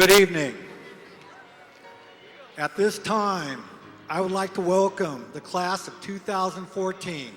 Good evening. At this time, I would like to welcome the class of 2014.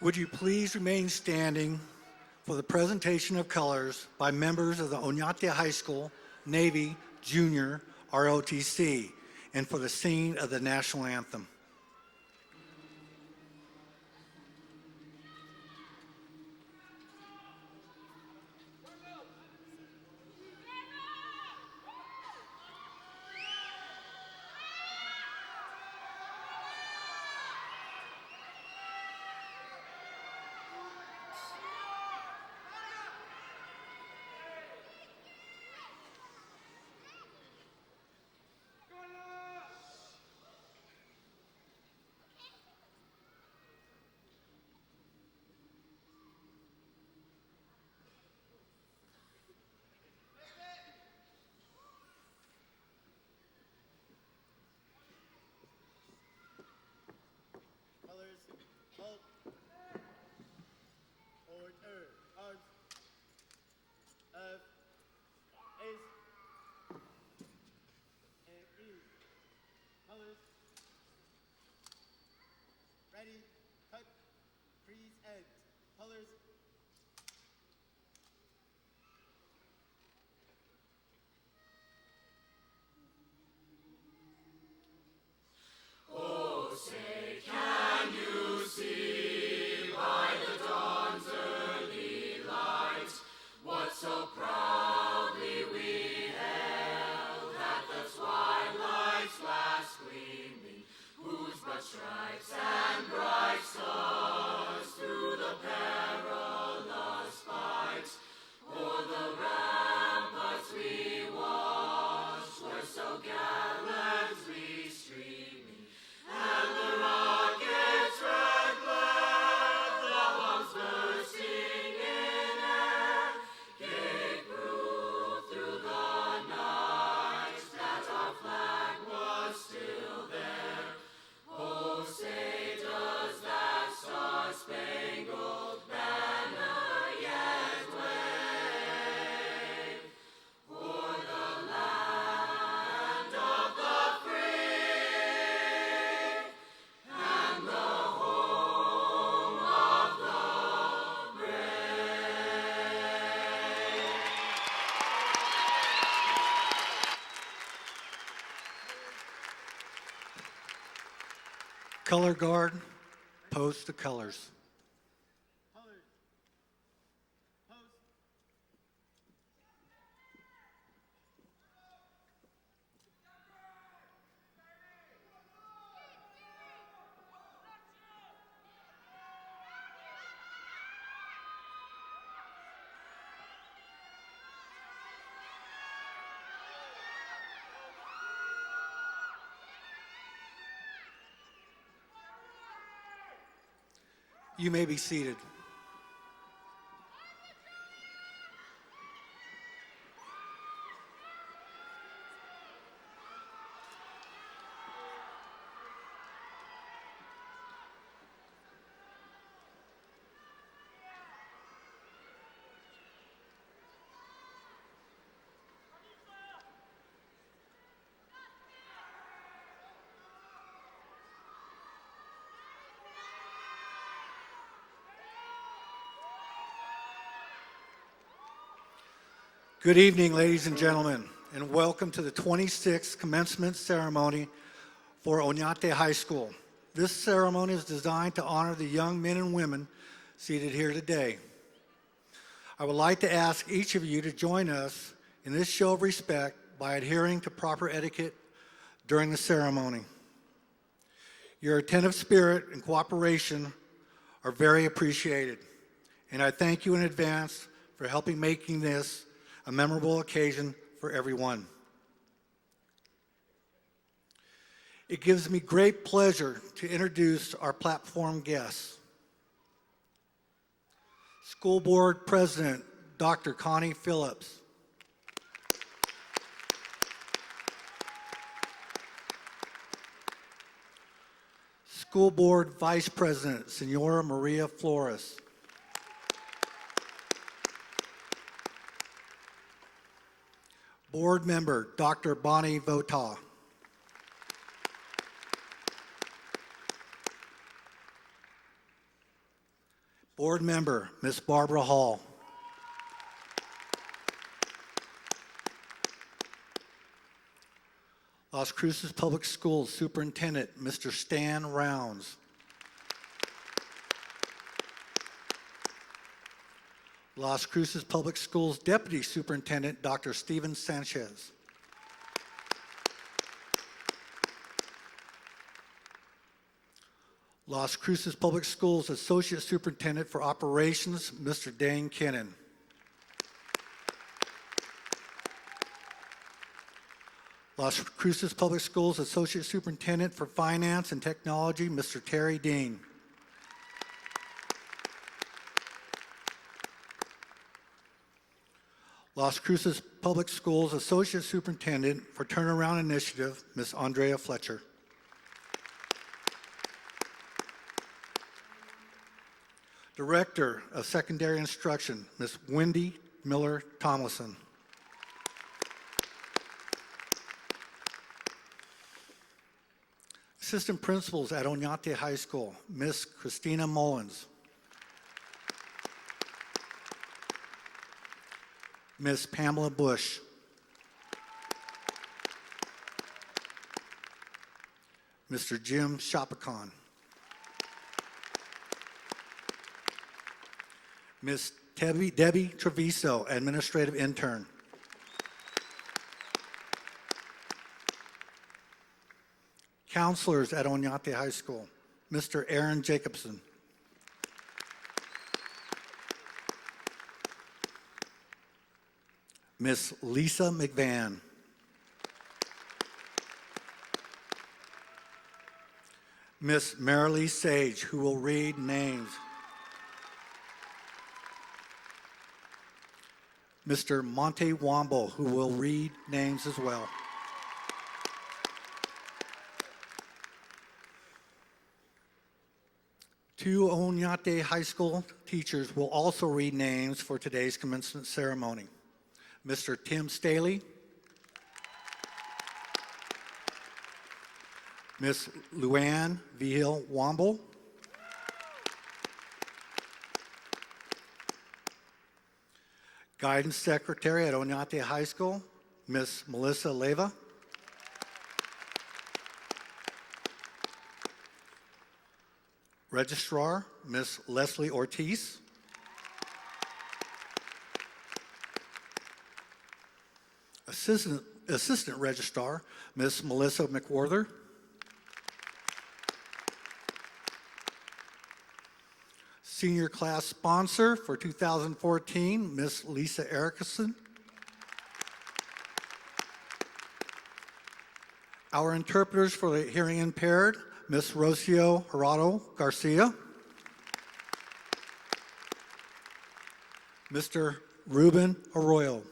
Would you please remain standing for the presentation of colors by members of the Onate High School Navy Junior ROTC and for the singing of the national anthem. Ready, cut, freeze, end. Colors. Color guard, post the colors. Colors. Post. You may be seated. Good evening, ladies and gentlemen, and welcome to the 26th commencement ceremony for Onate High School. This ceremony is designed to honor the young men and women seated here today. I would like to ask each of you to join us in this show of respect by adhering to proper etiquette during the ceremony. Your attentive spirit and cooperation are very appreciated, and I thank you in advance for helping making this a memorable occasion for everyone. It gives me great pleasure to introduce our platform guests. School Board President, Dr. Connie Phillips. School Board Vice President, Senora Maria Flores. Board Member, Dr. Bonnie Vota. Board Member, Ms. Barbara Hall. Las Cruces Public Schools Superintendent, Mr. Stan Rounds. Las Cruces Public Schools Deputy Superintendent, Dr. Steven Sanchez. Las Cruces Public Schools Associate Superintendent for Operations, Mr. Dane Kennan. Las Cruces Public Schools Associate Superintendent for Finance and Technology, Mr. Terry Dean. Las Cruces Public Schools Associate Superintendent for Turnaround Initiative, Ms. Andrea Fletcher. Director of Secondary Instruction, Ms. Wendy Miller Tomlinson. Assistant Principals at Onate High School, Ms. Christina Mullins. Ms. Pamela Bush. Mr. Jim Shopacon. Ms. Debbie Treviso, Administrative Intern. Counselors at Onate High School, Mr. Aaron Jacobson. Ms. Lisa McVan. Ms. Marilee Sage, who will read names. Mr. Monte Wombo, who will read names as well. Two Onate High School teachers will also read names for today's commencement ceremony. Mr. Tim Staley, Ms. Luann Vigil Womble, Guidance Secretary at Onate High School, Ms. Melissa Leva, Registrar, Ms. Leslie Ortiz, Assistant Registrar, Ms. Melissa McWhorter, Senior Class Sponsor for 2014, Ms. Lisa Erickson. Our interpreters for the hearing impaired, Ms. Rocio Gerardo Garcia, Mr. Ruben Arroyo.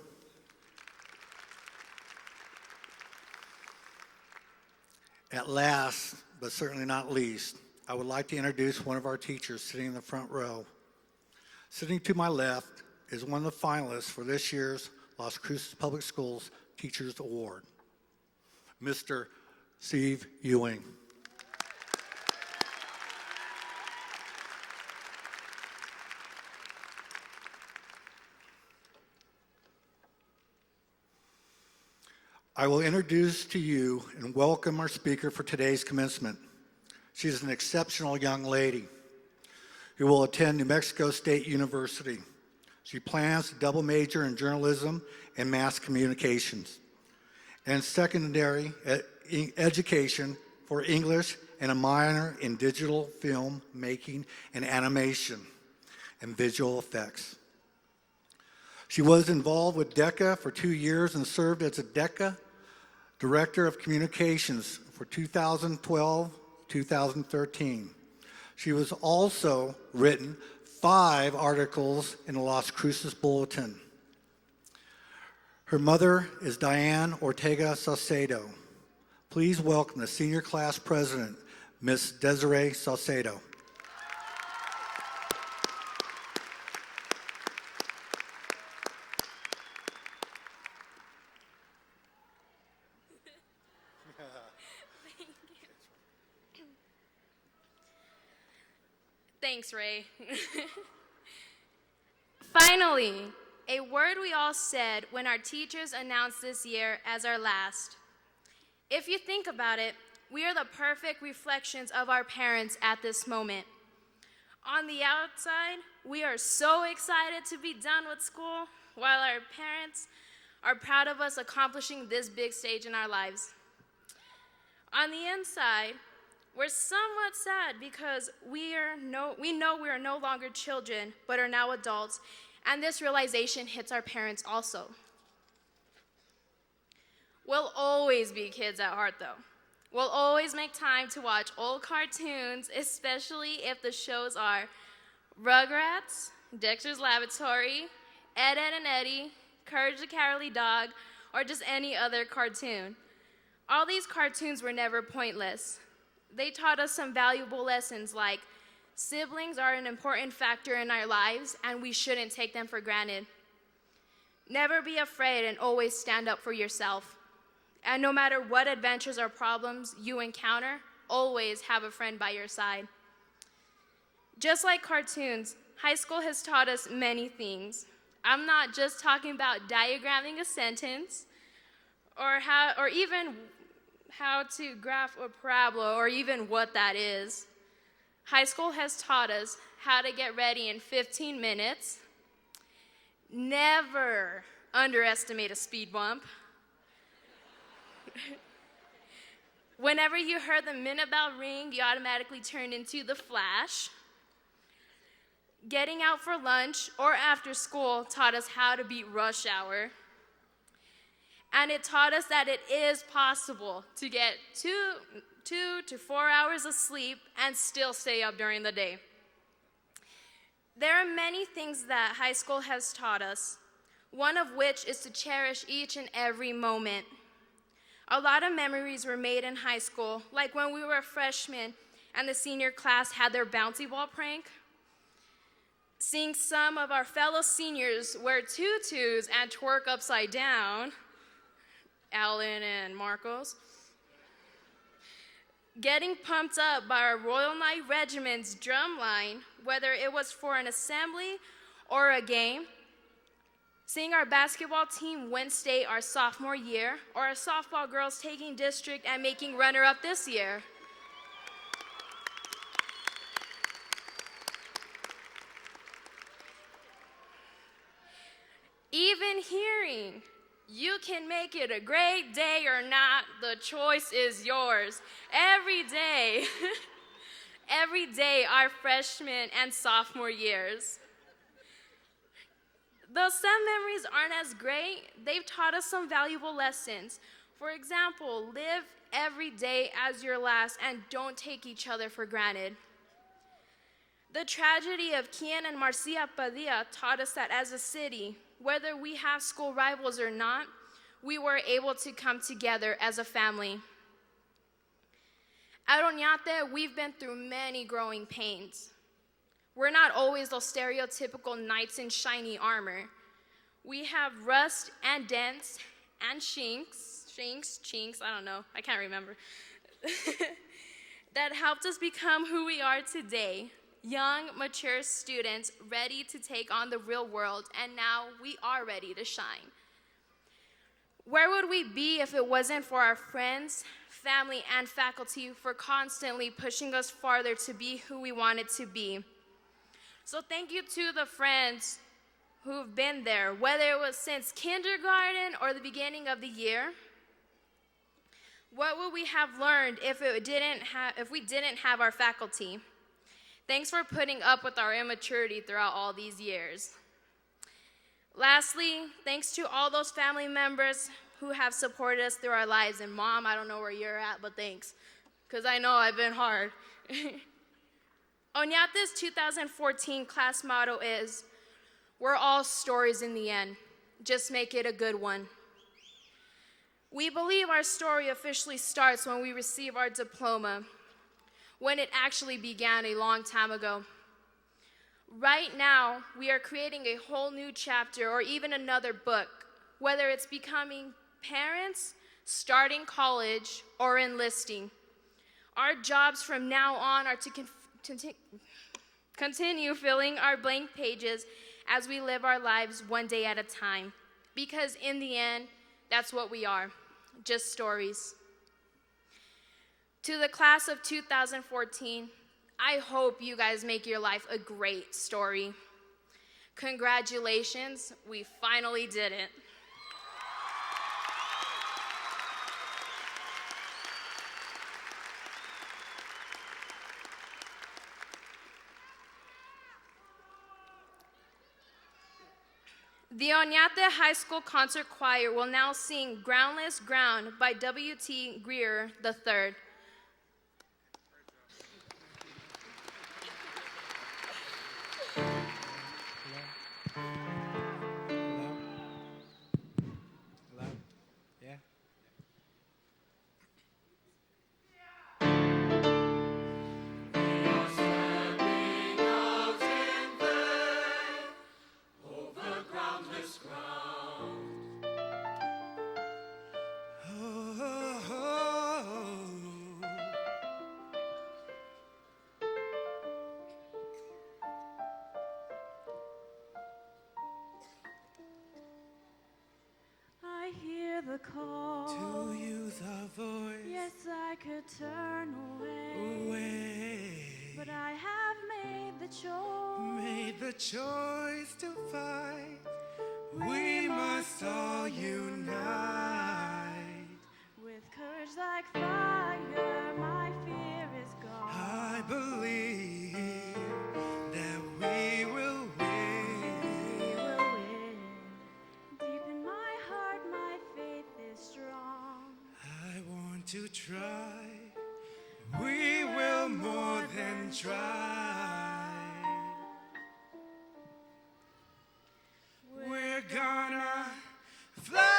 At last, but certainly not least, I would like to introduce one of our teachers sitting in the front row. Sitting to my left is one of the finalists for this year's Las Cruces Public Schools Teachers Award, Mr. Steve Ewing. I will introduce to you and welcome our speaker for today's commencement. She is an exceptional young lady who will attend New Mexico State University. She plans to double major in journalism and mass communications and secondary education for English and a minor in digital film making and animation and visual effects. She was involved with DECA for 2 years and served as a DECA Director of Communications for 2012-2013. She was also written 5 articles in the Las Cruces Bulletin. Her mother is Diane Ortega Saucedo. Please welcome the Senior Class President, Ms. Desiree Saucedo. Thanks, Ray. Finally, a word we all said when our teachers announced this year as our last. If you think about it, we are the perfect reflections of our parents at this moment. On the outside, we are so excited to be done with school, while our parents are proud of us accomplishing this big stage in our lives. On the inside, we're somewhat sad because we know we are no longer children, but are now adults, and this realization hits our parents also. We'll always be kids at heart, though. We'll always make time to watch old cartoons, especially if the shows are Rugrats, Dexter's Laboratory, Ed, Edd and Eddy, Courage the Cowardly Dog, or just any other cartoon. All these cartoons were never pointless. They taught us some valuable lessons like siblings are an important factor in our lives and we shouldn't take them for granted. Never be afraid and always stand up for yourself. And no matter what adventures or problems you encounter, always have a friend by your side. Just like cartoons, high school has taught us many things. I'm not just talking about diagramming a sentence or even how to graph a parabola or even what that is. High school has taught us how to get ready in 15 minutes. Never underestimate a speed bump. Whenever you heard the minute bell ring, you automatically turned into the Flash. Getting out for lunch or after school taught us how to beat rush hour. And it taught us that it is possible to get 2 to 4 hours of sleep and still stay up during the day. There are many things that high school has taught us, one of which is to cherish each and every moment. A lot of memories were made in high school, like when we were freshmen and the senior class had their bouncy ball prank. Seeing some of our fellow seniors wear tutus and twerk upside down, Alan and Marcos. Getting pumped up by our Royal Knight Regiment's drum line, whether it was for an assembly or a game. Seeing our basketball team win state our sophomore year, or our softball girls taking district and making runner-up this year. Even hearing, you can make it a great day or not, the choice is yours. Every day, every day our freshman and sophomore years. Though some memories aren't as great, they've taught us some valuable lessons. For example, live every day as your last and don't take each other for granted. The tragedy of Kian and Marcia Padilla taught us that as a city, whether we have school rivals or not, we were able to come together as a family. At Onate, we've been through many growing pains. We're not always those stereotypical knights in shiny armor. We have rust and dents and chinks, I don't know, I can't remember, that helped us become who we are today. Young, mature students ready to take on the real world, and now we are ready to shine. Where would we be if it wasn't for our friends, family, and faculty for constantly pushing us farther to be who we wanted to be? So thank you to the friends who've been there, whether it was since kindergarten or the beginning of the year. What would we have learned if we didn't have our faculty? Thanks for putting up with our immaturity throughout all these years. Lastly, thanks to all those family members who have supported us through our lives. And Mom, I don't know where you're at, but thanks, because I know I've been hard. Onate's 2014 class motto is, "We're all stories in the end. Just make it a good one." We believe our story officially starts when we receive our diploma, when it actually began a long time ago. Right now, we are creating a whole new chapter or even another book, whether it's becoming parents, starting college, or enlisting. Our jobs from now on are to Continue filling our blank pages as we live our lives one day at a time. Because in the end, that's what we are, just stories. To the class of 2014, I hope you guys make your life a great story. Congratulations, we finally did it. The Onate High School Concert Choir will now sing Groundless Ground by W.T. Greer III. Hello? Yeah? I hear the call. To you the voice Yes, I could turn away. away. But I have made the choice. Made the choice to fight. We must all unite. With courage like fire, my fear is gone. I believe that we will win. We will win. Deep in my heart, my faith is strong. I want to try. We will more than try. We're gonna fly.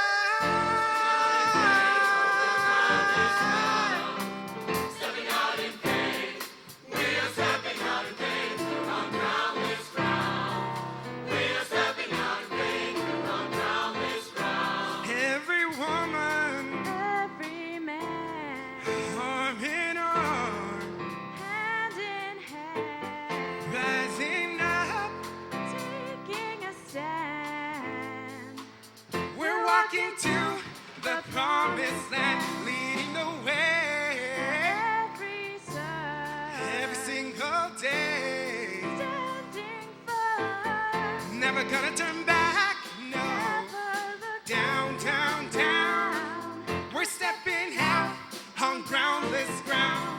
Every woman, Every man, arm in arm, hand in hand, rising up. taking a stand. We're walking to the promised land, leading the way Every serve, every single day. standing firm. Never gonna turn back, no. Never look Down, down, down. down. We're stepping out on groundless ground.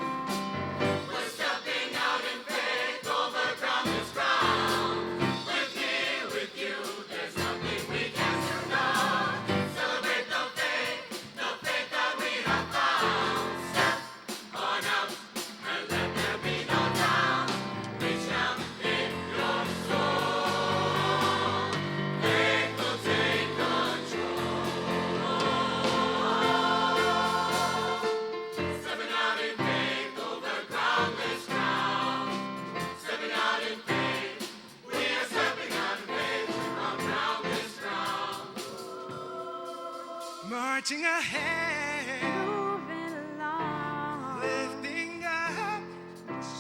Marching ahead, Moving along, lifting up,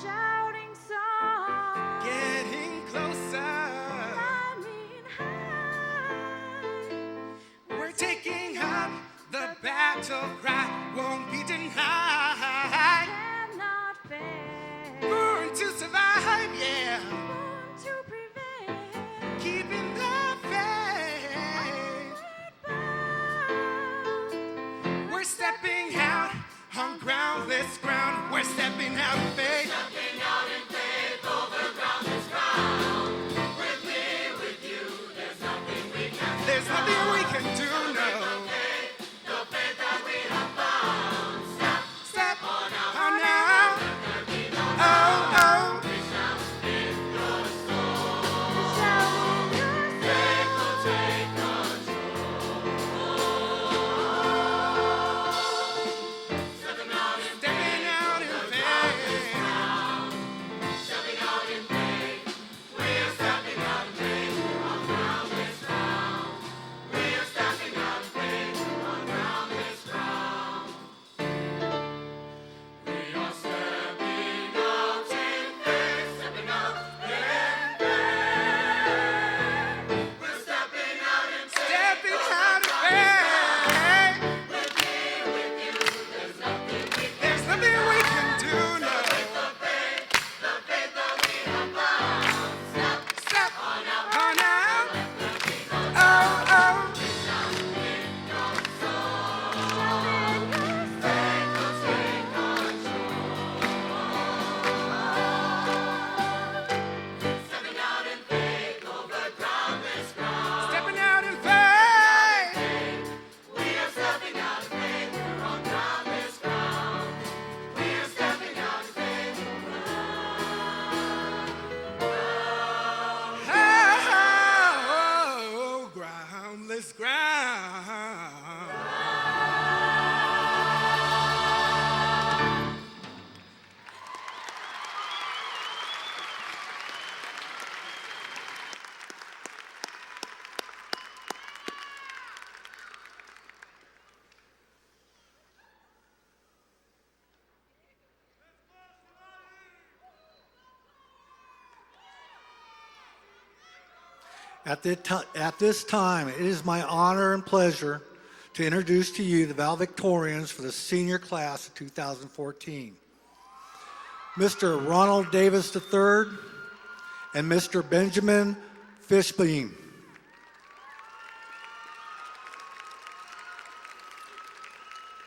shouting songs, getting closer. climbing high. We're taking up the battle cry, won't be denied. Cannot fail. Born to survive, yeah. Born to prevail. Keeping the faith. Bound. We're stepping out on groundless ground. We're stepping out in faith. There's nothing we can do, no. Step on out. Oh, oh. Shouting your Stepping out in faith. We're stepping out in faith. At this time, it is my honor and pleasure to introduce to you the valedictorians for the senior class of 2014. Mr. Ronald Davis III and Mr. Benjamin Fishbein.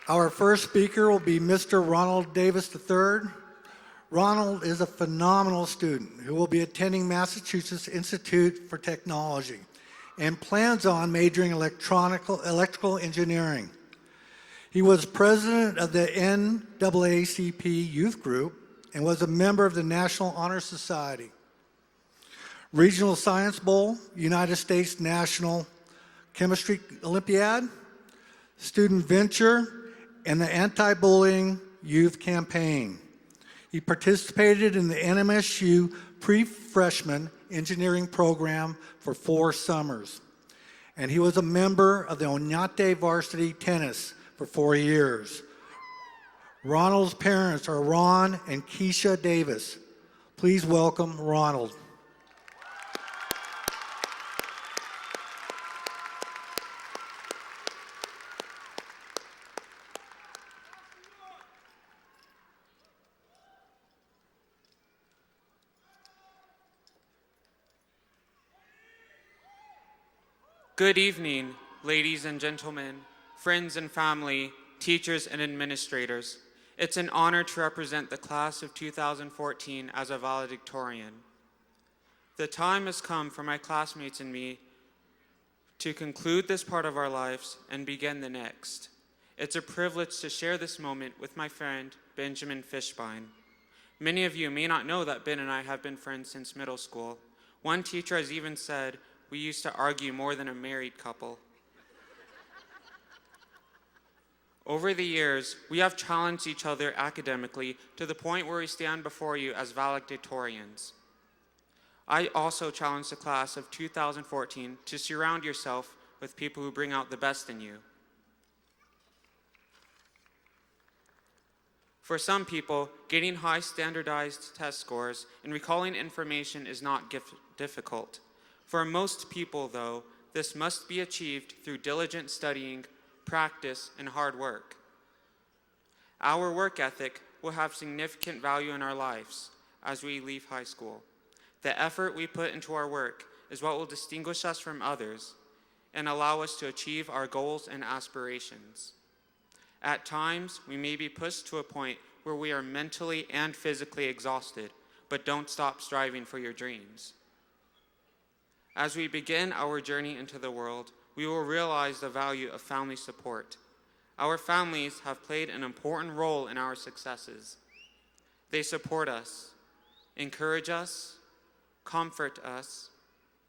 Our first speaker will be Mr. Ronald Davis III. Ronald is a phenomenal student who will be attending Massachusetts Institute for Technology and plans on majoring in electrical engineering. He was president of the NAACP Youth Group and was a member of the National Honor Society, Regional Science Bowl, United States National Chemistry Olympiad, Student Venture, and the Anti-Bullying Youth Campaign. He participated in the NMSU pre-freshman engineering program for 4 summers. And he was a member of the Onate varsity tennis for 4 years. Ronald's parents are Ron and Keisha Davis. Please welcome Ronald. Good evening, ladies and gentlemen, friends and family, teachers and administrators. It's an honor to represent the class of 2014 as a valedictorian. The time has come for my classmates and me to conclude this part of our lives and begin the next. It's a privilege to share this moment with my friend, Benjamin Fishbein. Many of you may not know that Ben and I have been friends since middle school. One teacher has even said, we used to argue more than a married couple. Over the years, we have challenged each other academically to the point where we stand before you as valedictorians. I also challenge the class of 2014 to surround yourself with people who bring out the best in you. For some people, getting high standardized test scores and recalling information is not difficult. For most people, though, this must be achieved through diligent studying, practice, and hard work. Our work ethic will have significant value in our lives as we leave high school. The effort we put into our work is what will distinguish us from others and allow us to achieve our goals and aspirations. At times, we may be pushed to a point where we are mentally and physically exhausted, but don't stop striving for your dreams. As we begin our journey into the world, we will realize the value of family support. Our families have played an important role in our successes. They support us, encourage us, comfort us,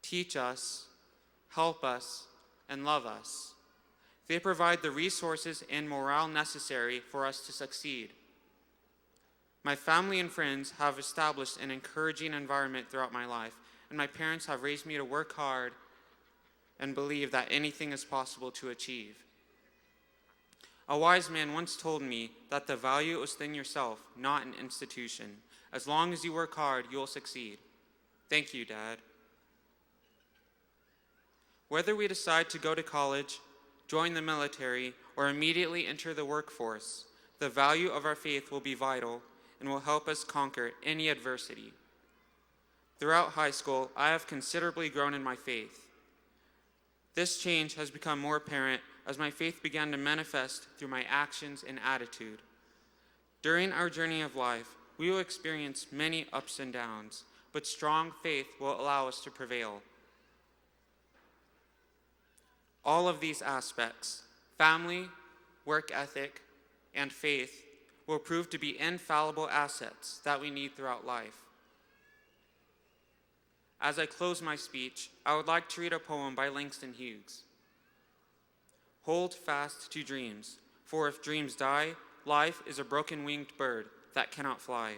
teach us, help us, and love us. They provide the resources and morale necessary for us to succeed. My family and friends have established an encouraging environment throughout my life, and my parents have raised me to work hard and believe that anything is possible to achieve. A wise man once told me that the value is within yourself, not an institution. As long as you work hard, you'll succeed. Thank you, Dad. Whether we decide to go to college, join the military, or immediately enter the workforce, the value of our faith will be vital and will help us conquer any adversity. Throughout high school, I have considerably grown in my faith. This change has become more apparent as my faith began to manifest through my actions and attitude. During our journey of life, we will experience many ups and downs, but strong faith will allow us to prevail. All of these aspects, family, work ethic, and faith, will prove to be infallible assets that we need throughout life. As I close my speech, I would like to read a poem by Langston Hughes. Hold fast to dreams, for if dreams die, life is a broken-winged bird that cannot fly.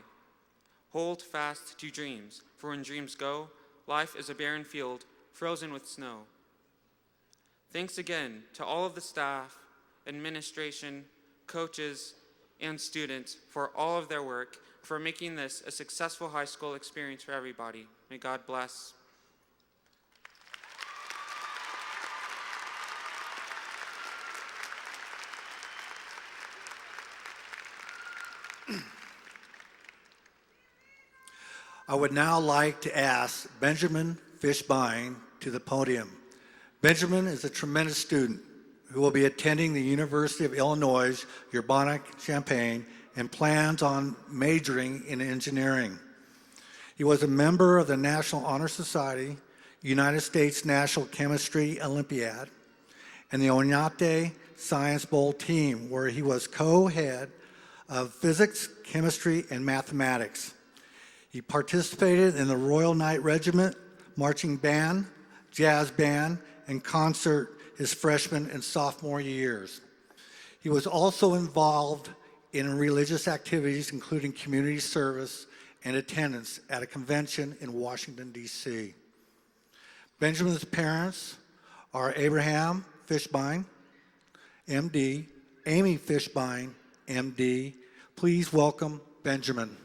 Hold fast to dreams, for when dreams go, life is a barren field frozen with snow. Thanks again to all of the staff, administration, coaches, and students for all of their work, for making this a successful high school experience for everybody. May God bless. I would now like to ask Benjamin Fishbein to the podium. Benjamin is a tremendous student who will be attending the University of Illinois Urbana-Champaign and plans on majoring in engineering. He was a member of the National Honor Society, United States National Chemistry Olympiad, and the Onate Science Bowl team, where he was co-head of physics, chemistry, and mathematics. He participated in the Royal Knight Regiment, marching band, jazz band, and concert his freshman and sophomore years. He was also involved in religious activities, including community service and attendance at a convention in Washington, D.C. Benjamin's parents are Abraham Fishbein, MD, Amy Fishbein, MD. Please welcome Benjamin.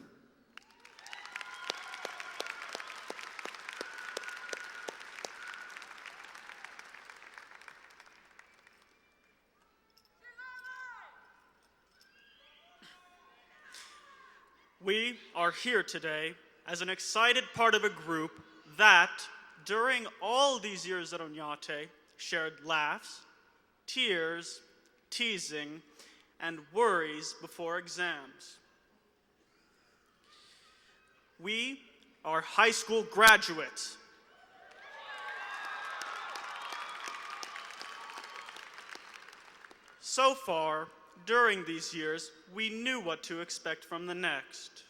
We are here today as an excited part of a group that, during all these years at Onate, shared laughs, tears, teasing, and worries before exams. We are high school graduates. So far, during these years, we knew what to expect from the next.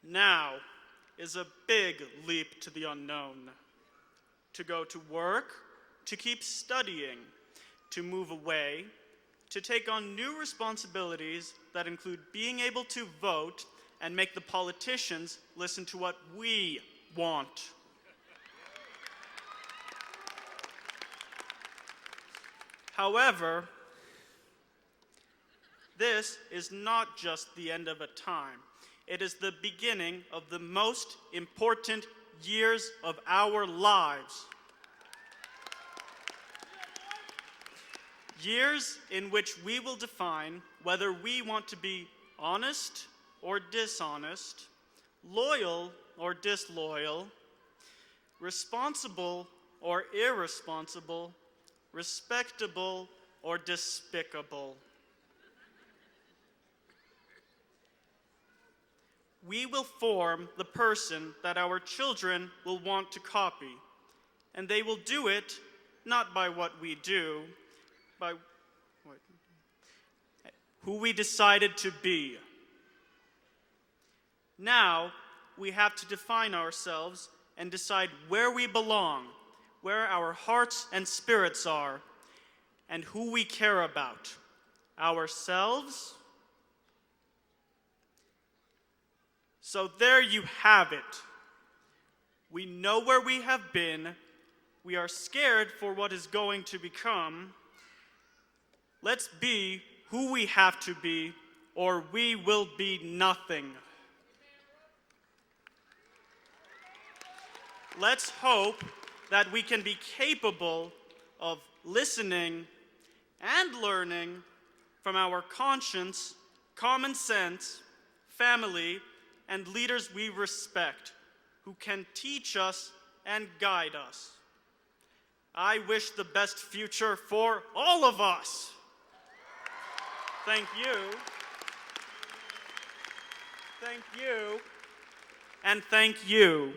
Now is a big leap to the unknown. To go to work, to keep studying, to move away, to take on new responsibilities that include being able to vote and make the politicians listen to what we want. However, this is not just the end of a time. It is the beginning of the most important years of our lives. Years in which we will define whether we want to be honest or dishonest, loyal or disloyal, responsible or irresponsible, respectable or despicable. We will form the person that our children will want to copy, and they will do it not by what we do, by who we decided to be. Now, we have to define ourselves and decide where we belong, where our hearts and spirits are, and who we care about, ourselves. So there you have it. We know where we have been. We are scared for what is going to become. Let's be who we have to be, or we will be nothing. Let's hope that we can be capable of listening and learning from our conscience, common sense, family, and leaders we respect, who can teach us and guide us. I wish the best future for all of us. Thank you. Thank you. And thank you.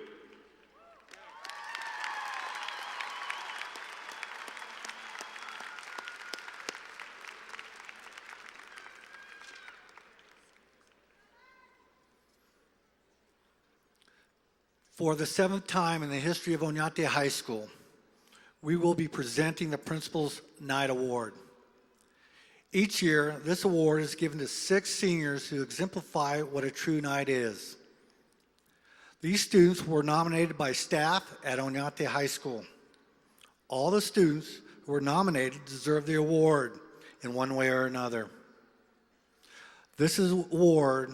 For the 7th time in the history of Onate High School, we will be presenting the Principal's Night Award. Each year, this award is given to 6 seniors who exemplify what a true knight is. These students were nominated by staff at Onate High School. All the students who were nominated deserve the award in one way or another. This award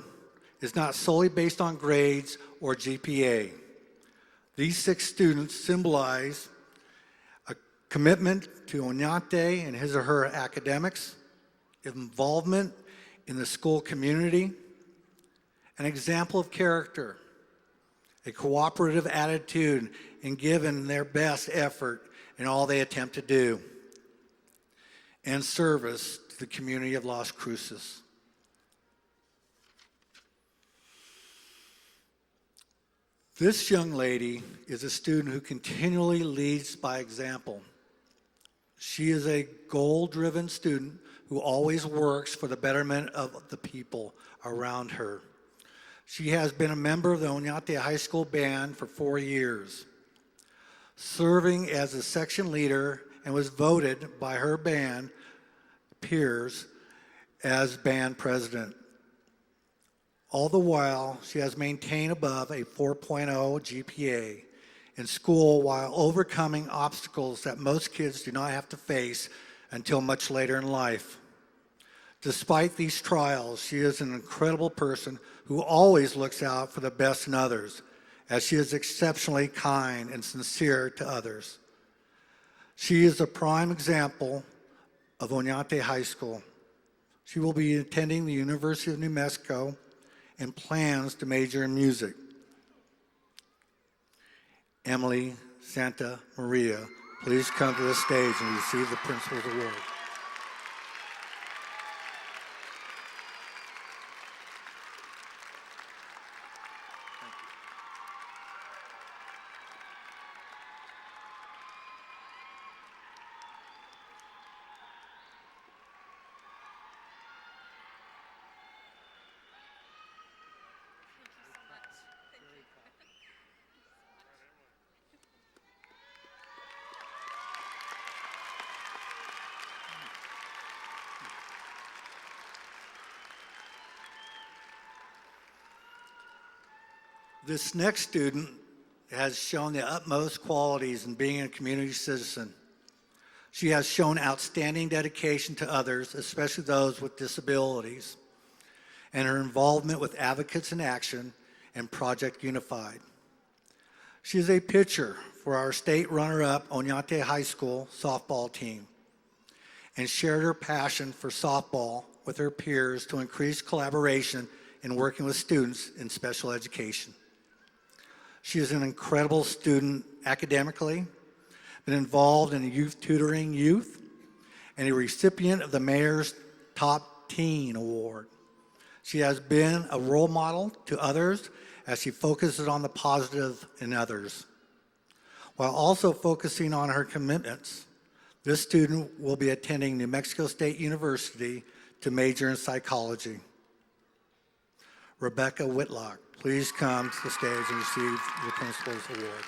is not solely based on grades or GPA. These 6 students symbolize a commitment to Onate and his or her academics, involvement in the school community, an example of character, a cooperative attitude in giving their best effort in all they attempt to do, and service to the community of Las Cruces. This young lady is a student who continually leads by example. She is a goal-driven student who always works for the betterment of the people around her. She has been a member of the Onate High School band for 4 years, serving as a section leader, and was voted by her band peers as band president. All the while, she has maintained above a 4.0 GPA in school while overcoming obstacles that most kids do not have to face until much later in life. Despite these trials, she is an incredible person who always looks out for the best in others, as she is exceptionally kind and sincere to others. She is a prime example of Onate High School. She will be attending the University of New Mexico and plans to major in music. Emily Santa Maria, please come to the stage and receive the Principal's Award. This next student has shown the utmost qualities in being a community citizen. She has shown outstanding dedication to others, especially those with disabilities, and her involvement with Advocates in Action and Project Unified. She is a pitcher for our state runner-up Onate High School softball team and shared her passion for softball with her peers to increase collaboration in working with students in special education. She is an incredible student academically, been involved in youth tutoring youth, and a recipient of the Mayor's Top Teen Award. She has been a role model to others as she focuses on the positive in others. While also focusing on her commitments, this student will be attending New Mexico State University to major in psychology. Rebecca Whitlock, please come to the stage and receive the Principal's Award.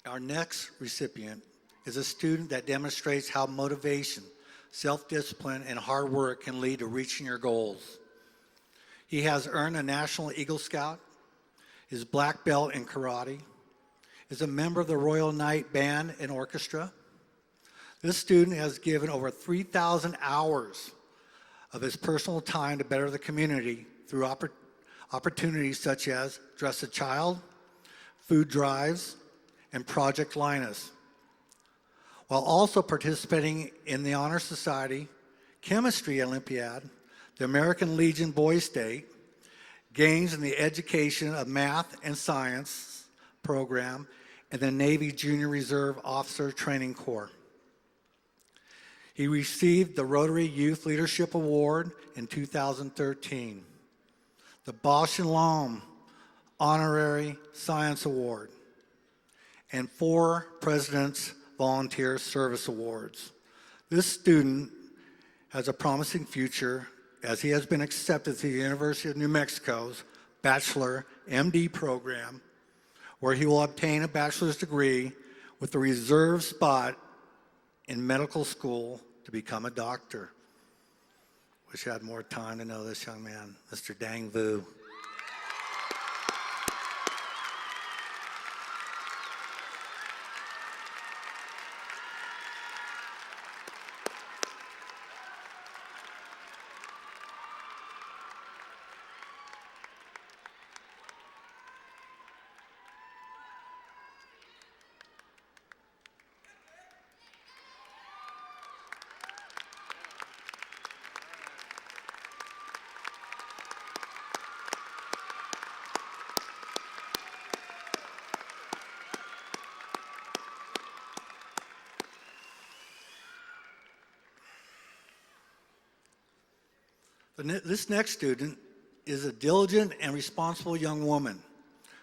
Our next recipient is a student that demonstrates how motivation, self-discipline, and hard work can lead to reaching your goals. He has earned a National Eagle Scout, is black belt in karate, is a member of the Royal Knight Band and Orchestra. This student has given over 3,000 hours of his personal time to better the community through opportunities such as Dress a Child, food drives, and Project Linus, while also participating in the Honor Society, Chemistry Olympiad, the American Legion Boys State, gains in the education of math and science program, and the Navy Junior Reserve Officer Training Corps. He received the Rotary Youth Leadership Award in 2013, the Bosch and Lomb Honorary Science Award, and 4 President's Volunteer Service Awards. This student has a promising future as he has been accepted to the University of New Mexico's Bachelor MD program, where he will obtain a bachelor's degree with a reserved spot in medical school to become a doctor. Wish I had more time to know this young man, Mr. Dang Vu. This next student is a diligent and responsible young woman.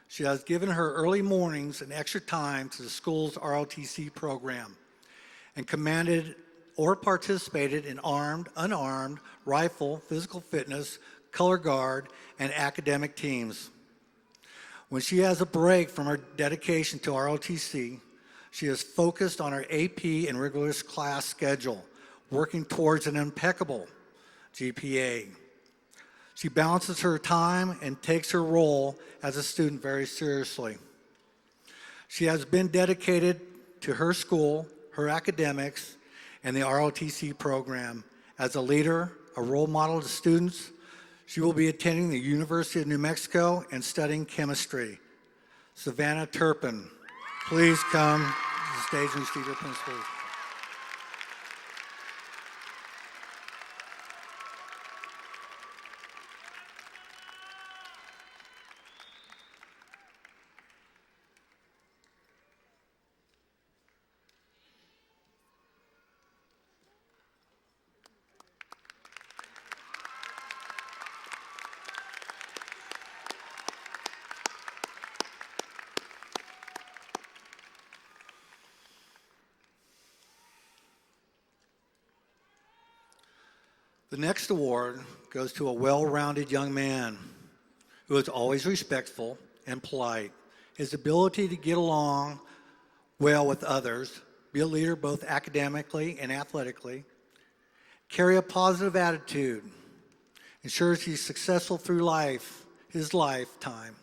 She has given her early mornings and extra time to the school's ROTC program and commanded or participated in armed, unarmed, rifle, physical fitness, color guard, and academic teams. When she has a break from her dedication to ROTC, she is focused on her AP and rigorous class schedule, working towards an impeccable GPA. She balances her time and takes her role as a student very seriously. She has been dedicated to her school, her academics, and the ROTC program. As a leader, a role model to students, she will be attending the University of New Mexico and studying chemistry. Savannah Turpin, please come to the stage and receive your principal. The next award goes to a well-rounded young man who is always respectful and polite. His ability to get along well with others, be a leader both academically and athletically, carry a positive attitude, ensures he's successful through life, his lifetime.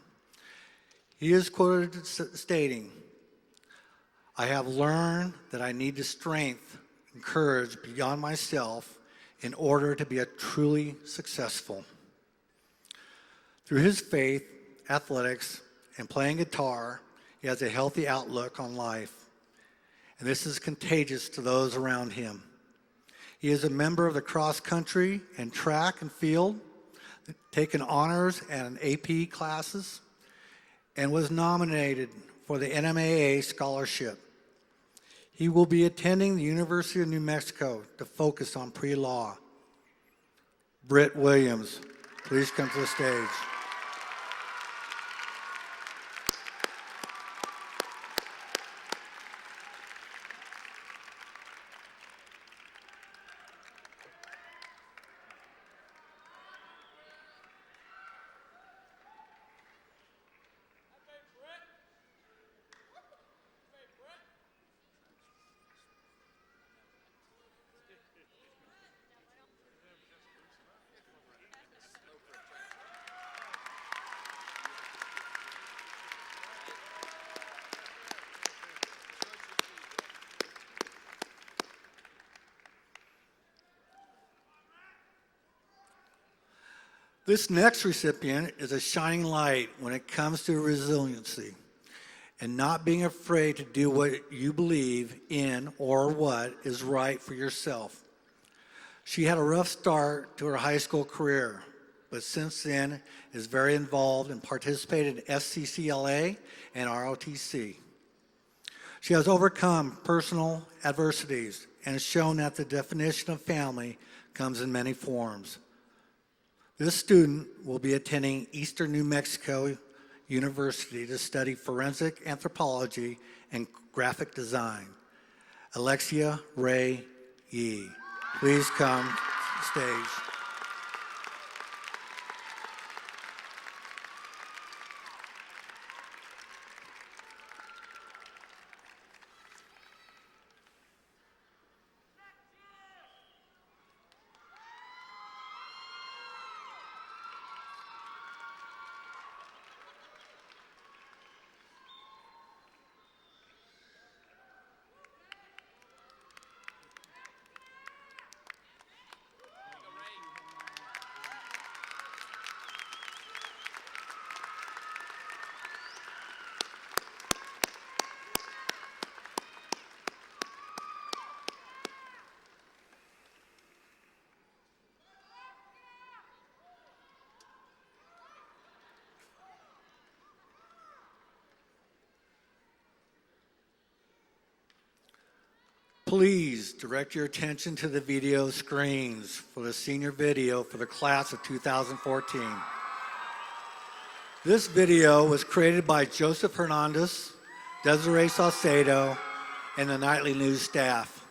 He is quoted stating, "I have learned that I need the strength and courage beyond myself in order to be a truly successful." Through his faith, athletics, and playing guitar, he has a healthy outlook on life, and this is contagious to those around him. He is a member of the cross country and track and field, taken honors and AP classes, and was nominated for the NMAA scholarship. He will be attending the University of New Mexico to focus on pre-law. Britt Williams, please come to the stage. This next recipient is a shining light when it comes to resiliency and not being afraid to do what you believe in or what is right for yourself. She had a rough start to her high school career, but since then is very involved and participated in SCCLA and ROTC. She has overcome personal adversities and has shown that the definition of family comes in many forms. This student will be attending Eastern New Mexico University to study forensic anthropology and graphic design. Alexia Ray Yee, please come to the stage. Please direct your attention to the video screens for the senior video for the class of 2014. This video was created by Joseph Hernandez, Desiree Saucedo, and the Nightly News staff.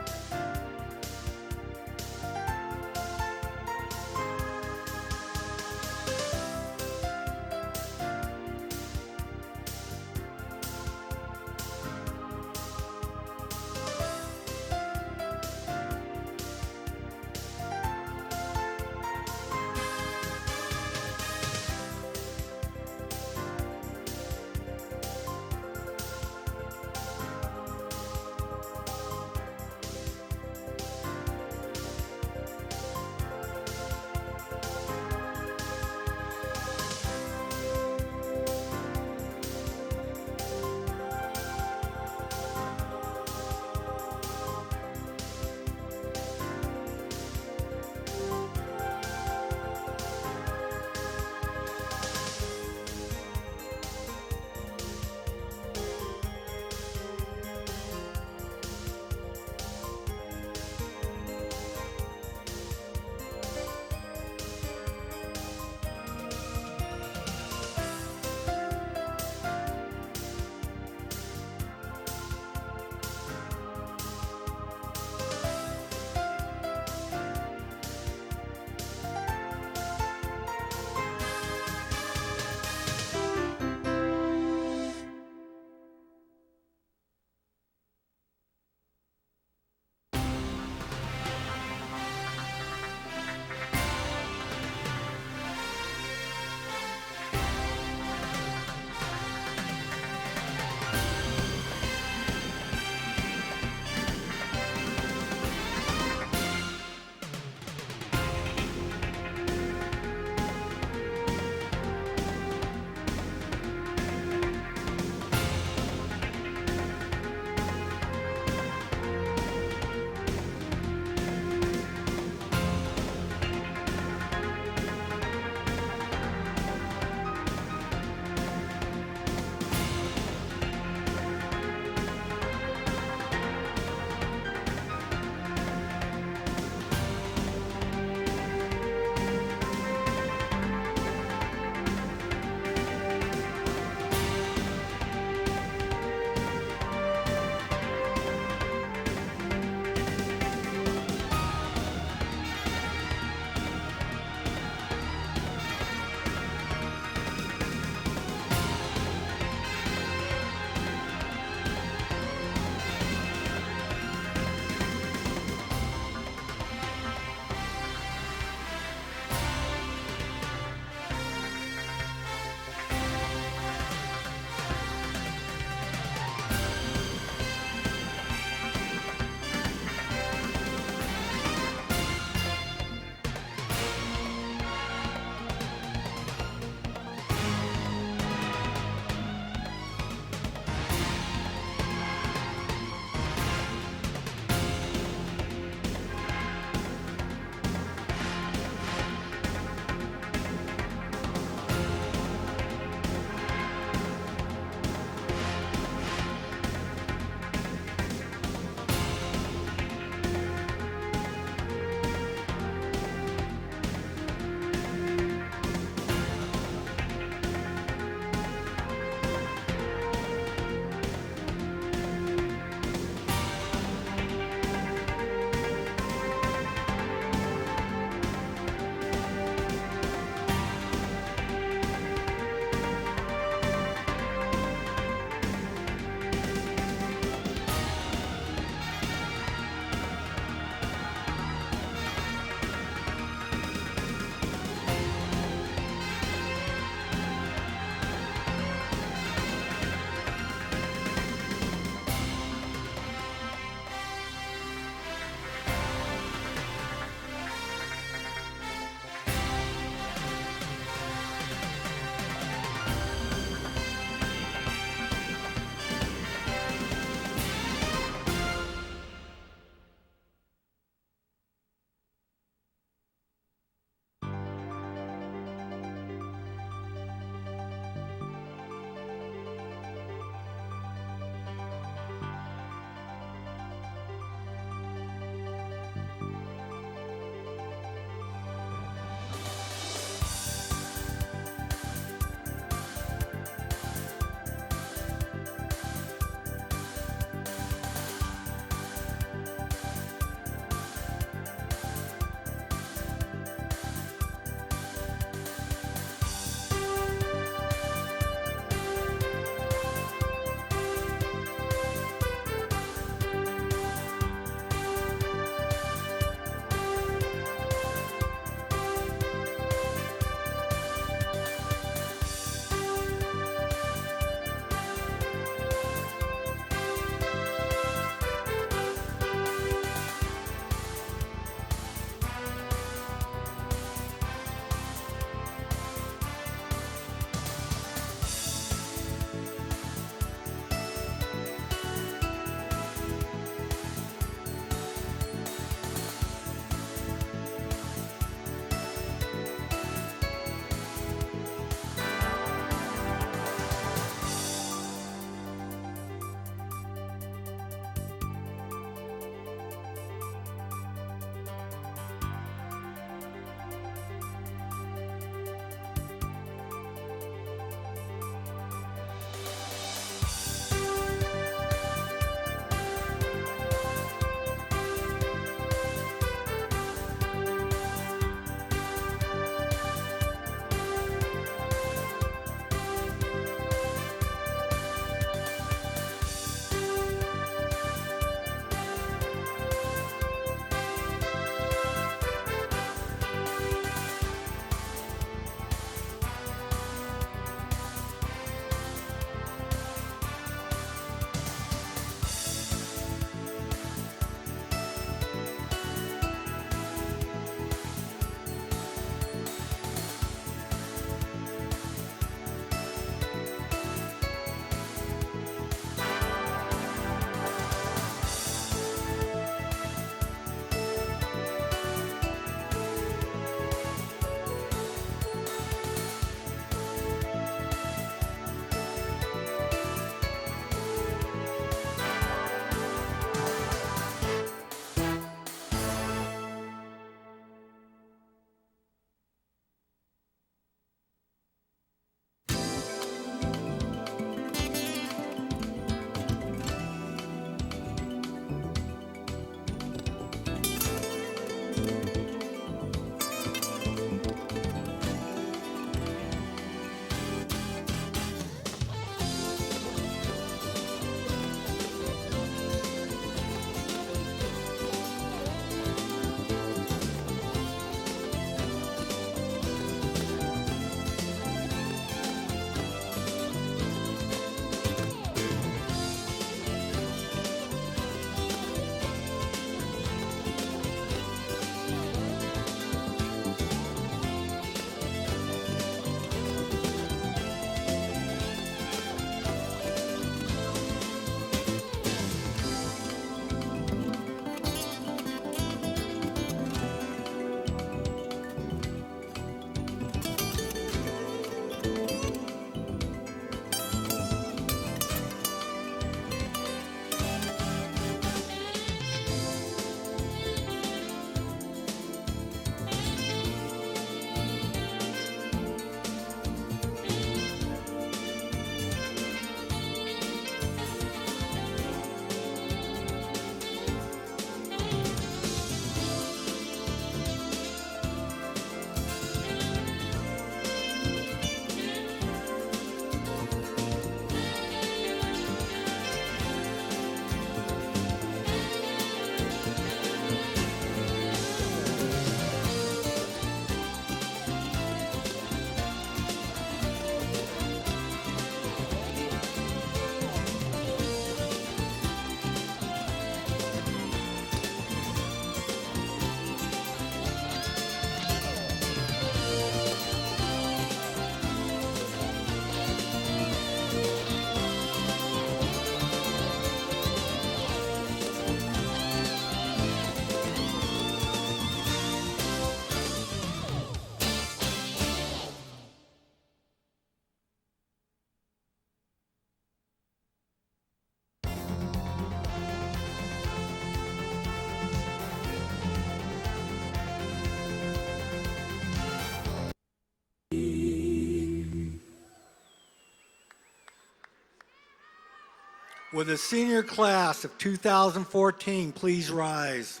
Will the senior class of 2014 please rise?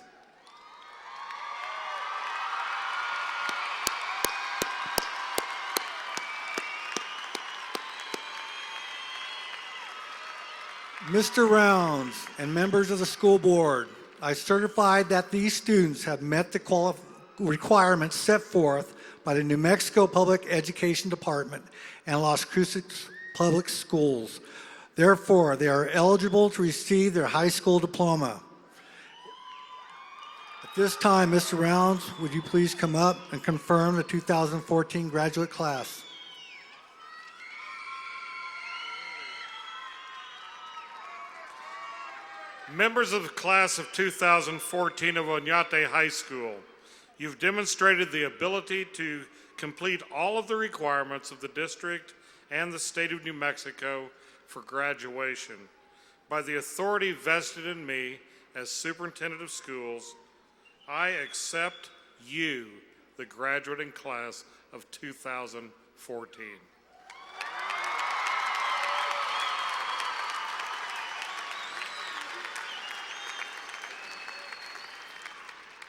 Mr. Rounds and members of the school board, I certify that these students have met the requirements set forth by the New Mexico Public Education Department and Las Cruces Public Schools. Therefore, they are eligible to receive their high school diploma. At this time, Mr. Rounds, would you please come up and confirm the 2014 graduate class? Members of the class of 2014 of Onate High School, you've demonstrated the ability to complete all of the requirements of the district and the state of New Mexico for graduation. By the authority vested in me as superintendent of schools, I accept you, the graduating class of 2014.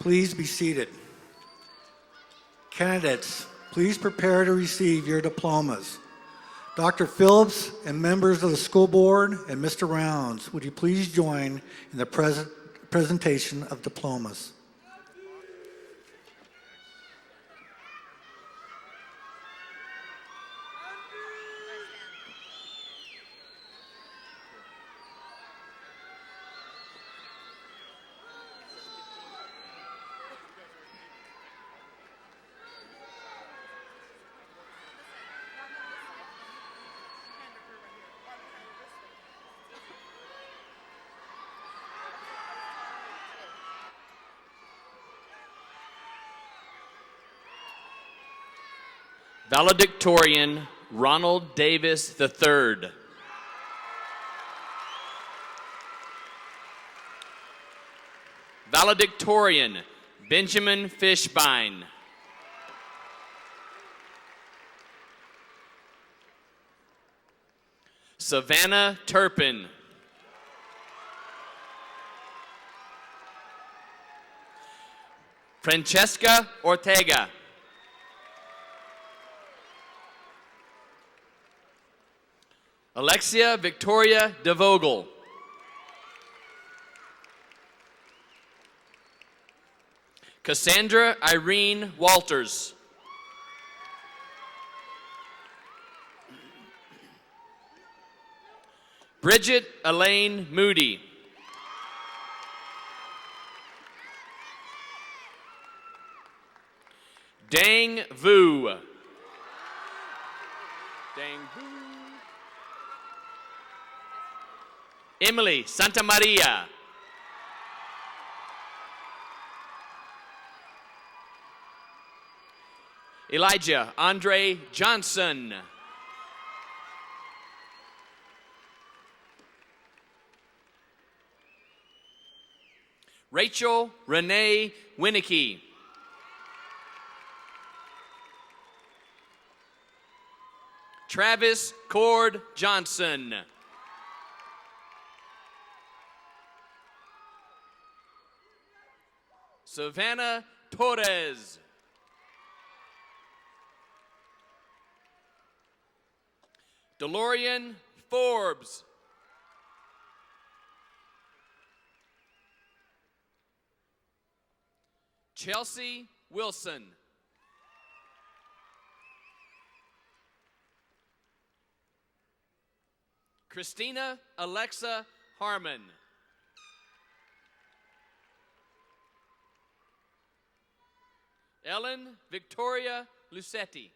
Please be seated. Candidates, please prepare to receive your diplomas. Dr. Phillips and members of the school board and Mr. Rounds, would you please join in the presentation of diplomas? Valedictorian Ronald Davis III. Valedictorian Benjamin Fishbein. Savannah Turpin. Francesca Ortega. Alexia Victoria DeVogel. Cassandra Irene Walters. Bridget Elaine Moody. Dang Vu. Dang Vu. Emily Santa Maria. Elijah Andre Johnson. Rachel Renee Winnicky. Travis Cord Johnson. Savannah Torres. DeLorean Forbes. Chelsea Wilson. Christina Alexa Harmon. Ellen Victoria Lucetti.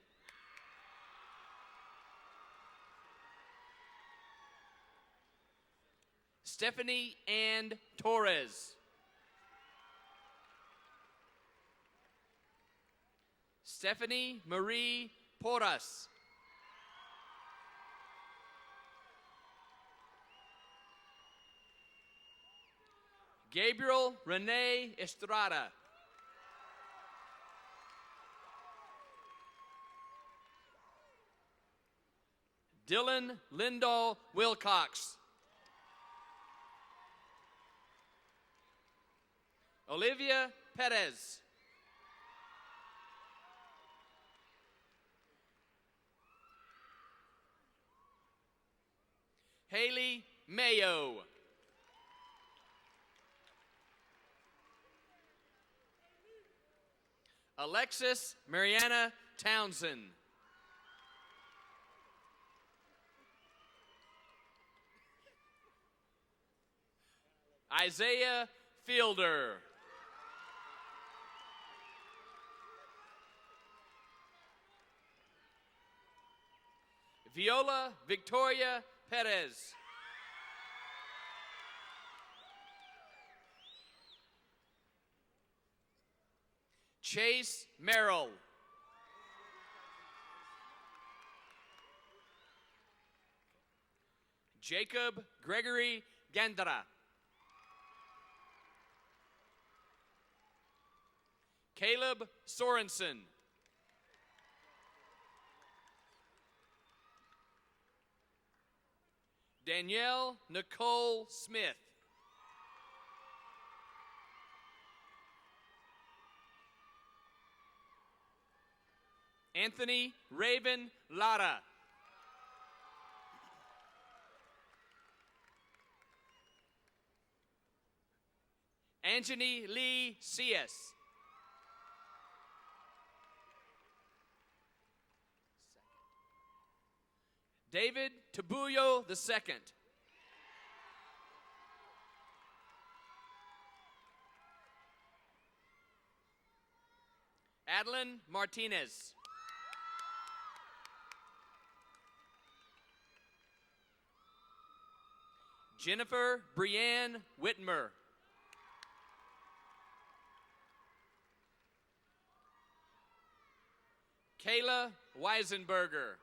Stephanie Ann Torres. Stephanie Marie Porras. Gabriel Renee Estrada. Dylan Lindahl Wilcox. Olivia Perez. Haley Mayo. Alexis Mariana Townsend. Isaiah Fielder. Viola Victoria Perez. Chase Merrill. Jacob Gregory Gandara. Caleb Sorensen. Danielle Nicole Smith. Anthony Raven Lara. Anthony Lee C.S. David Tabuyo II. Adeline Martinez. Jennifer Brianne Whitmer. Kayla Weisenberger.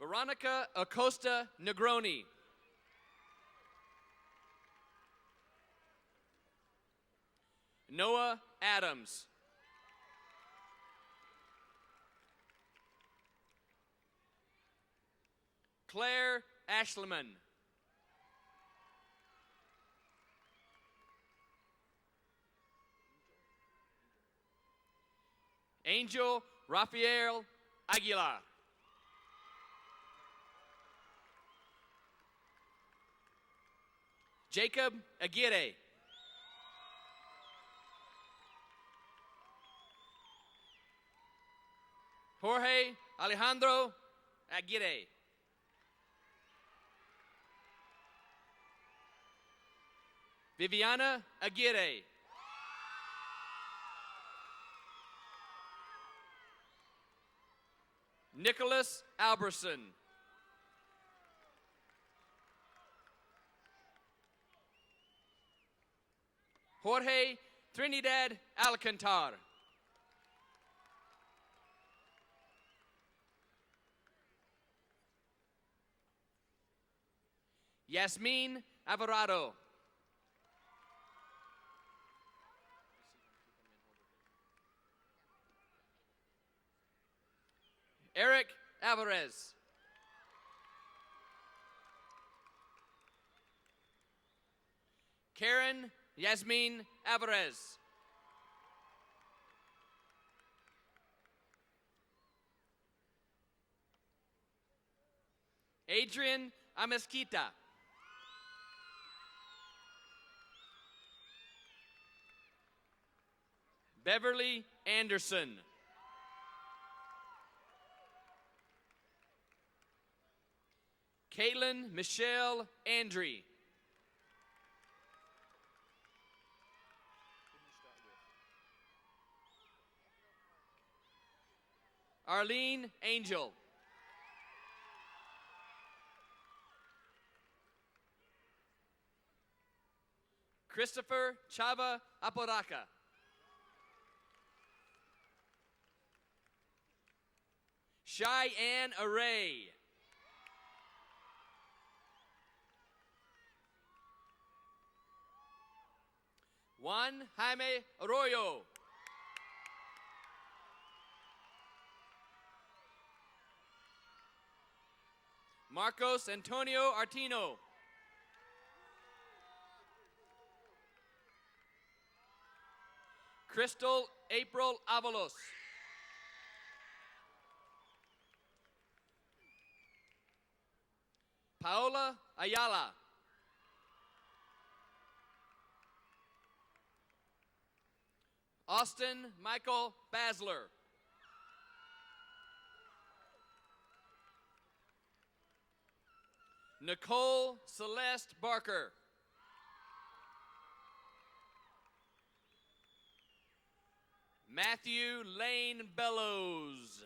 Veronica Acosta Negroni. Noah Adams. Claire Ashleman. Angel Rafael Aguilar. Jacob Aguirre. Jorge Alejandro Aguirre. Viviana Aguirre. Nicholas Alberson. Jorge Trinidad Alcantar. Yasmin Alvarado. Eric Alvarez. Karen Yasmin Alvarez. Adrian Amesquita. Beverly Anderson. Caitlin Michelle Andre. Arlene Angel. Christopher Chava Apodaca. Cheyenne Array. Juan Jaime Arroyo. Marcos Antonio Artino. Crystal April Avalos. Paola Ayala. Austin Michael Basler. Nicole Celeste Barker. Matthew Lane Bellows.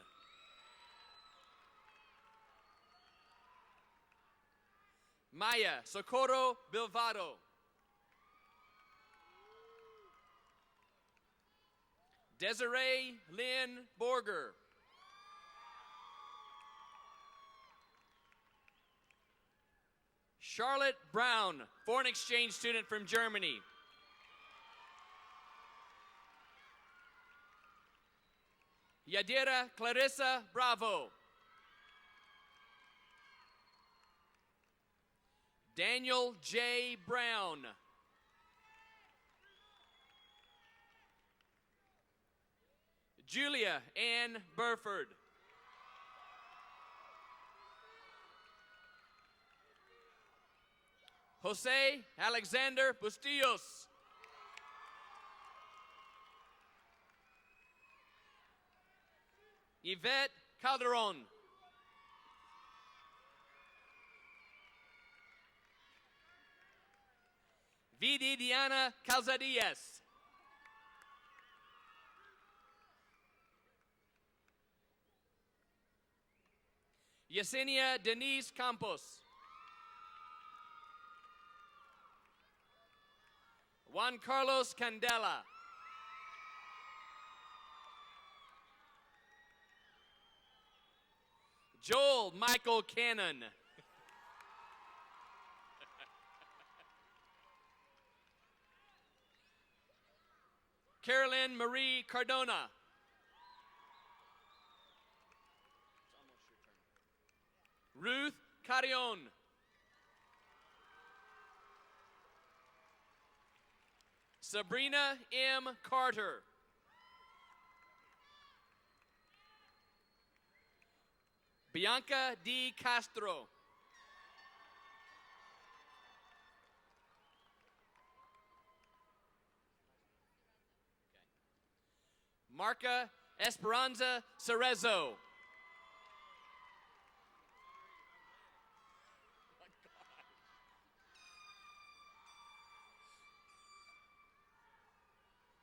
Maya Socorro Bilvado. Desiree Lynn Borger. Charlotte Brown, foreign exchange student from Germany. Yadira Clarissa Bravo. Daniel J. Brown. Julia Ann Burford. Jose Alexander Bustillos. Yvette Calderon. Vidi Diana Calzadillas. Yesenia Denise Campos. Juan Carlos Candela. Joel Michael Cannon. Carolyn Marie Cardona. Ruth Carrion. Sabrina M. Carter. Bianca D. Castro. Marca Esperanza Cerezo.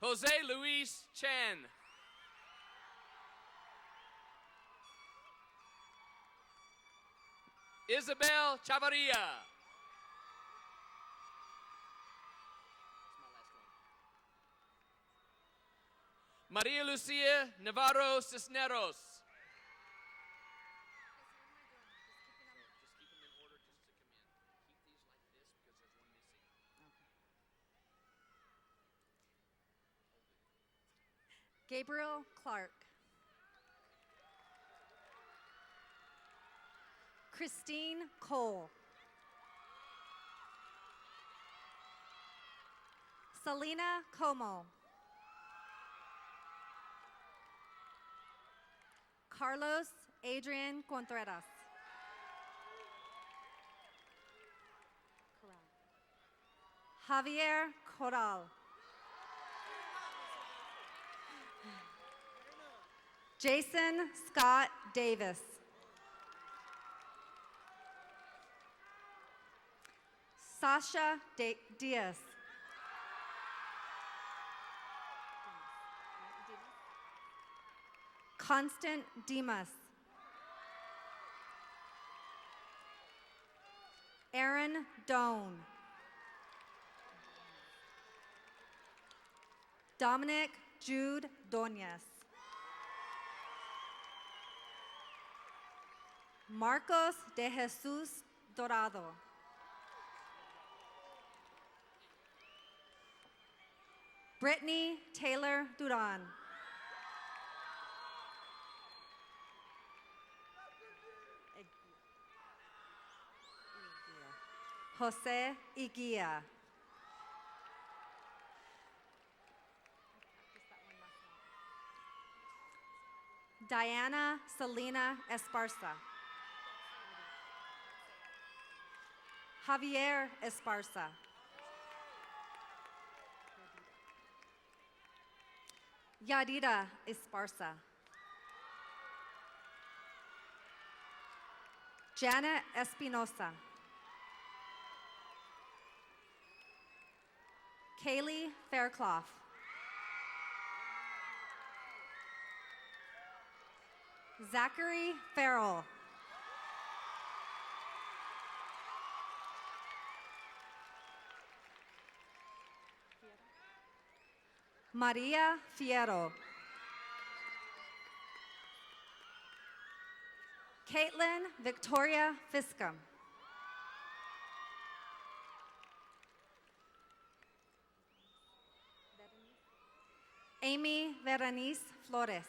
Jose Luis Chan. Isabel Chavarria. Maria Lucia Navarro Cisneros. Gabriel Clark. Christine Cole. Selena Como. Carlos Adrian Contreras. Javier Corral. Jason Scott Davis. Sasha Diaz. Constant Dimas. Aaron Doan. Dominic Jude Doñas. Marcos de Jesus Dorado. Brittany Taylor Duran. Jose Iguia. Diana Selena Esparza. Javier Esparza. Yadira Esparza. Janet Espinosa. Kaylee Fairclough. Zachary Farrell. Maria Fierro. Caitlin Victoria Fiscum. Amy Veronice Flores.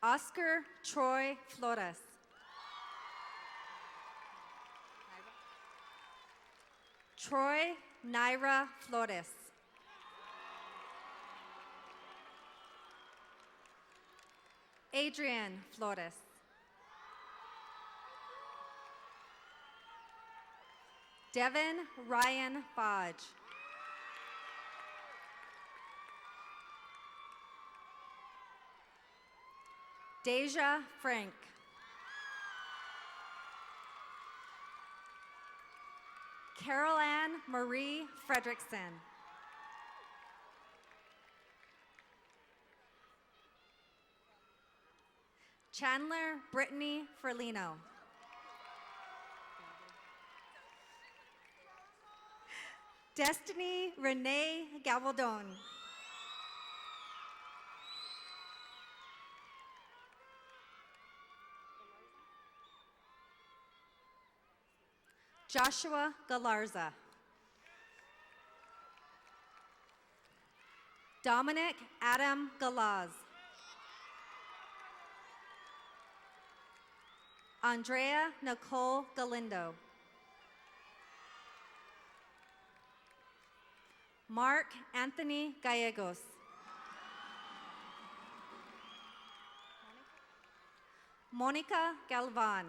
Oscar Troy Flores. Troy Naira Flores. Adrian Flores. Devin Ryan Fodge. Deja Frank. Carol Ann Marie Fredrickson. Chandler Brittany Ferlino. Destiny Renee Gavaldon. Joshua Galarza. Dominic Adam Galaz. Andrea Nicole Galindo. Mark Anthony Gallegos. Monica Galvan.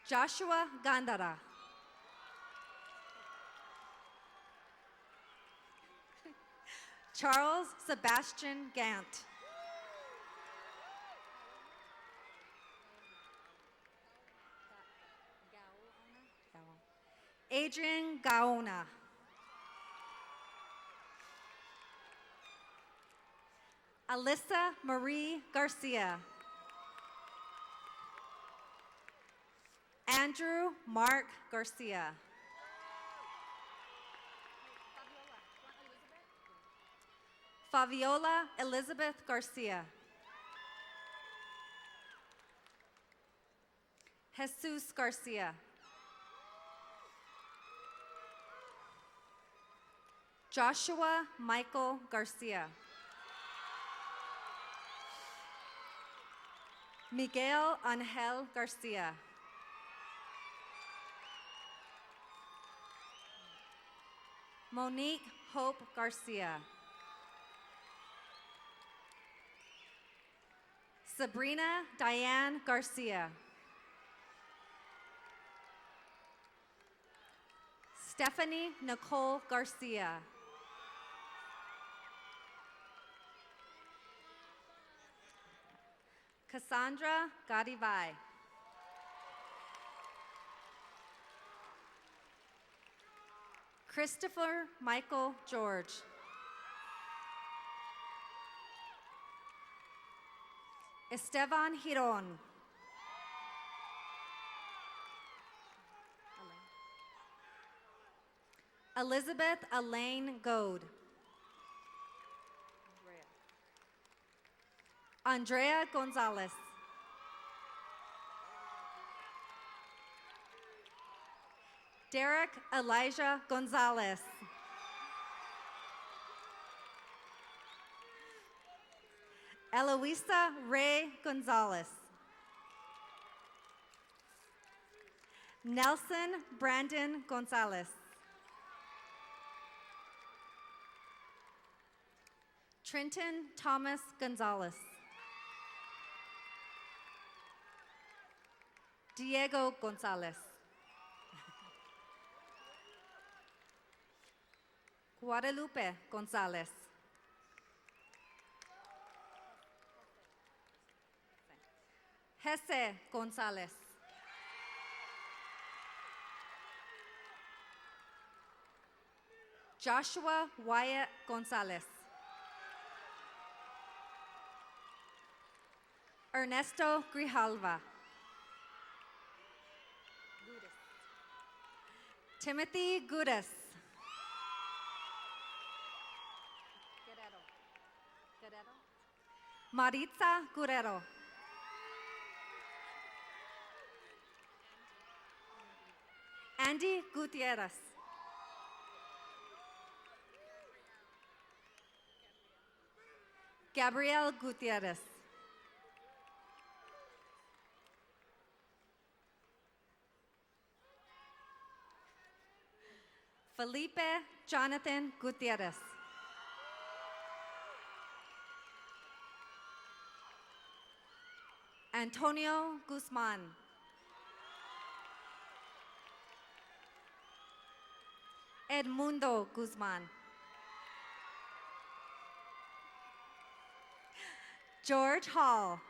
Joshua Gandara. Charles Sebastian Gant. Adrian Gaona. Alyssa Marie Garcia. Andrew Mark Garcia. Fabiola Elizabeth Garcia. Jesus Garcia. Joshua Michael Garcia. Miguel Angel Garcia. Monique Hope Garcia. Sabrina Diane Garcia. Stephanie Nicole Garcia. Cassandra Gadivai. Christopher Michael George. Esteban Giron. Elizabeth Elaine Goad. Andrea Gonzalez. Derek Elijah Gonzalez. Eloisa Ray Gonzalez. Nelson Brandon Gonzalez. Trenton Thomas Gonzalez. Diego Gonzalez. Guadalupe Gonzalez. Jesse Gonzalez. Joshua Wyatt Gonzalez. Ernesto Grijalva. Timothy Gudas. Maritza Guerrero. Andy Gutierrez. Gabriel Gutierrez. Felipe Jonathan Gutierrez. Antonio Guzman. Edmundo Guzman. George Hall.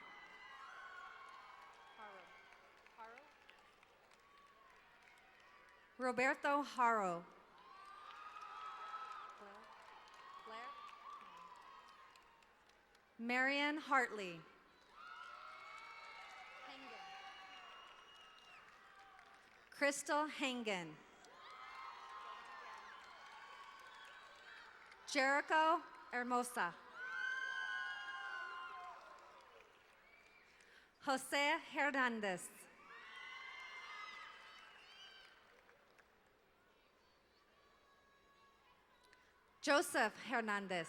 Roberto Haro. Marion Hartley. Crystal Hangen. Jericho Hermosa. Jose Hernandez. Joseph Hernandez.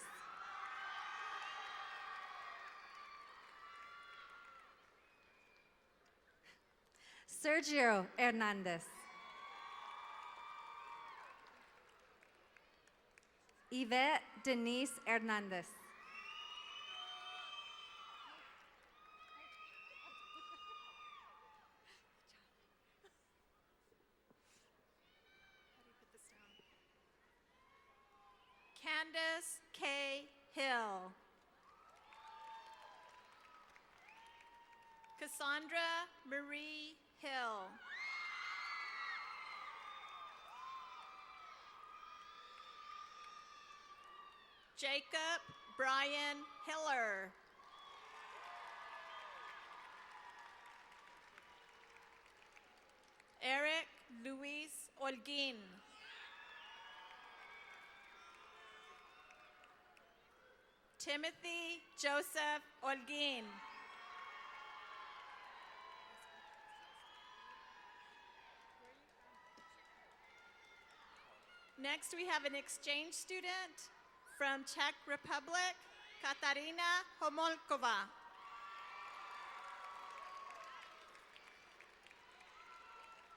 Sergio Hernandez. Yvette Denise Hernandez. Candace K. Hill. Cassandra Marie Hill. Jacob Brian Hiller. Eric Luis Holguin. Timothy Joseph Holguin. Next, we have an exchange student from Czech Republic, Katarina Homolkova.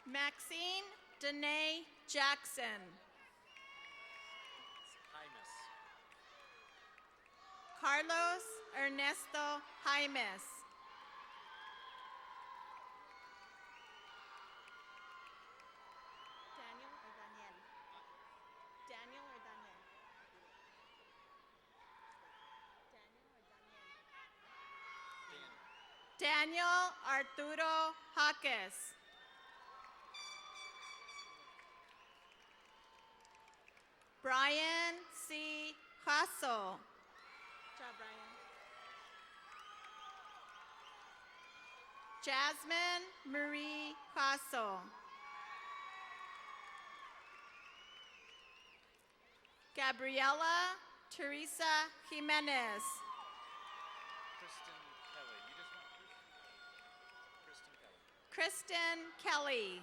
Maxine Danae Jackson. Carlos Ernesto Jaimes. Daniel or Daniel? Daniel or Daniel? Daniel or Daniel? Daniel Arturo Jaques. Brian C. Jasso. Good job, Brian. Jasmine Marie Jasso. Gabriela Teresa Jimenez. Kristen Kelly.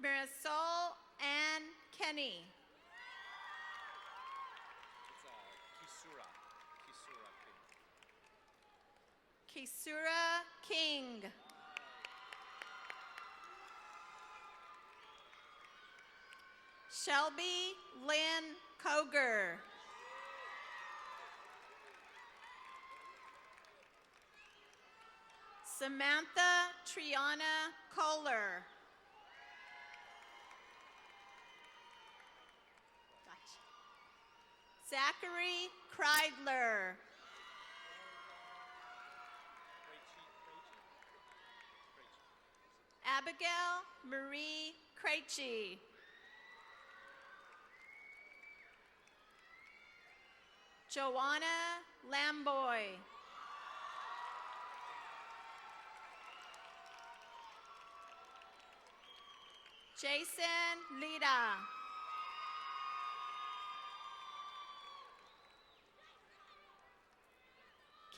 Marisol Ann Kenny. Kisura King. Shelby Lynn Koger. Samantha Triana Kohler. Gotcha. Zachary Kreidler. Abigail Marie Krejci. Joanna Lamboy. Jason Lita.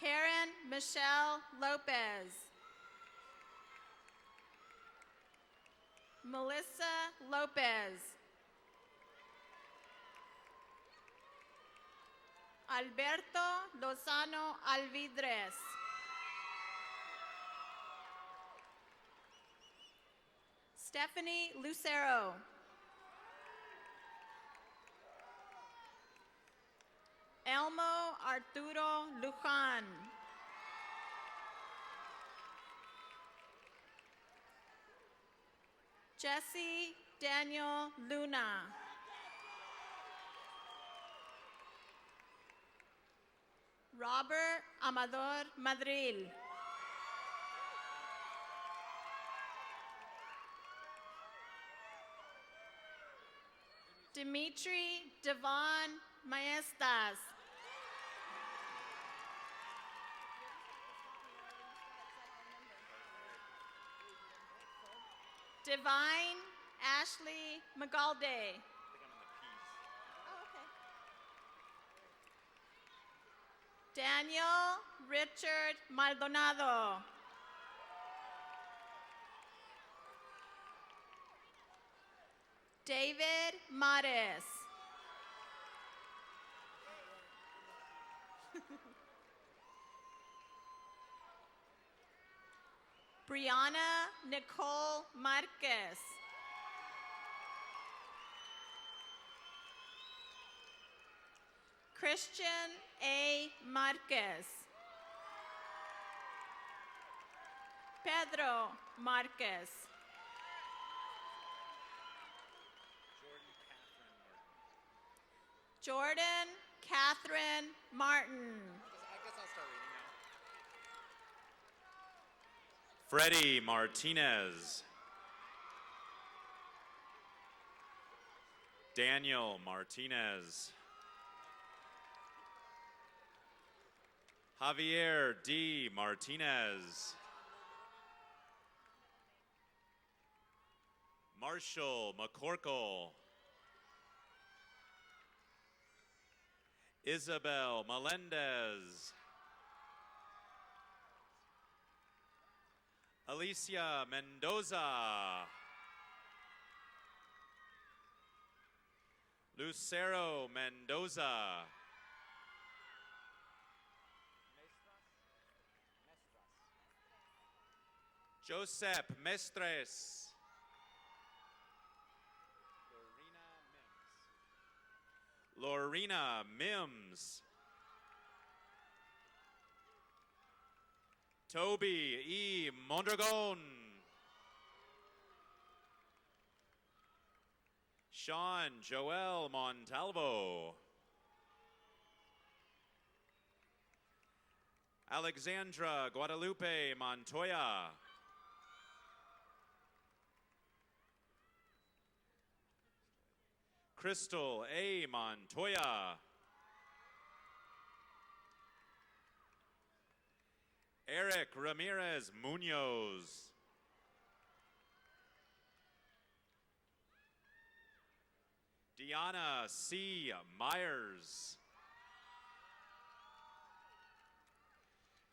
Karen Michelle Lopez. Melissa Lopez. Alberto Lozano Alvidres. Stephanie Lucero. Elmo Arturo Lujan. Jesse Daniel Luna. Robert Amador Madril. Dimitri Devon Maestas. Divine Ashley Magalde. Daniel Richard Maldonado. David Mares. Brianna Nicole Marquez. Christian A. Marquez. Pedro Marquez. Jordan Catherine Martin. Freddie Martinez. Daniel Martinez. Javier D. Martinez. Marshall McCorkle. Isabel Melendez. Alicia Mendoza. Lucero Mendoza. Joseph Mestres. Lorena Mims. Toby E. Mondragon. Sean Joel Montalvo. Alexandra Guadalupe Montoya. Crystal A. Montoya. Eric Ramirez Munoz. Deanna C. Myers.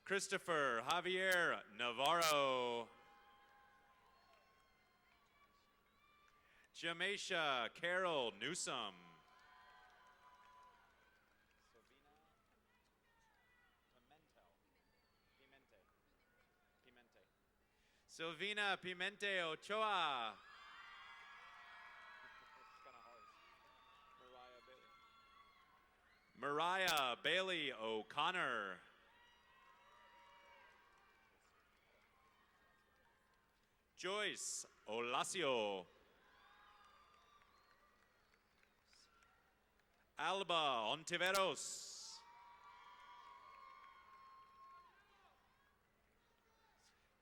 Christopher Javier Navarro. Jameisha Carol Newsom. Silvina Pimente Ochoa. Mariah Bailey O'Connor. Joyce Olacio. Alba Ontiveros.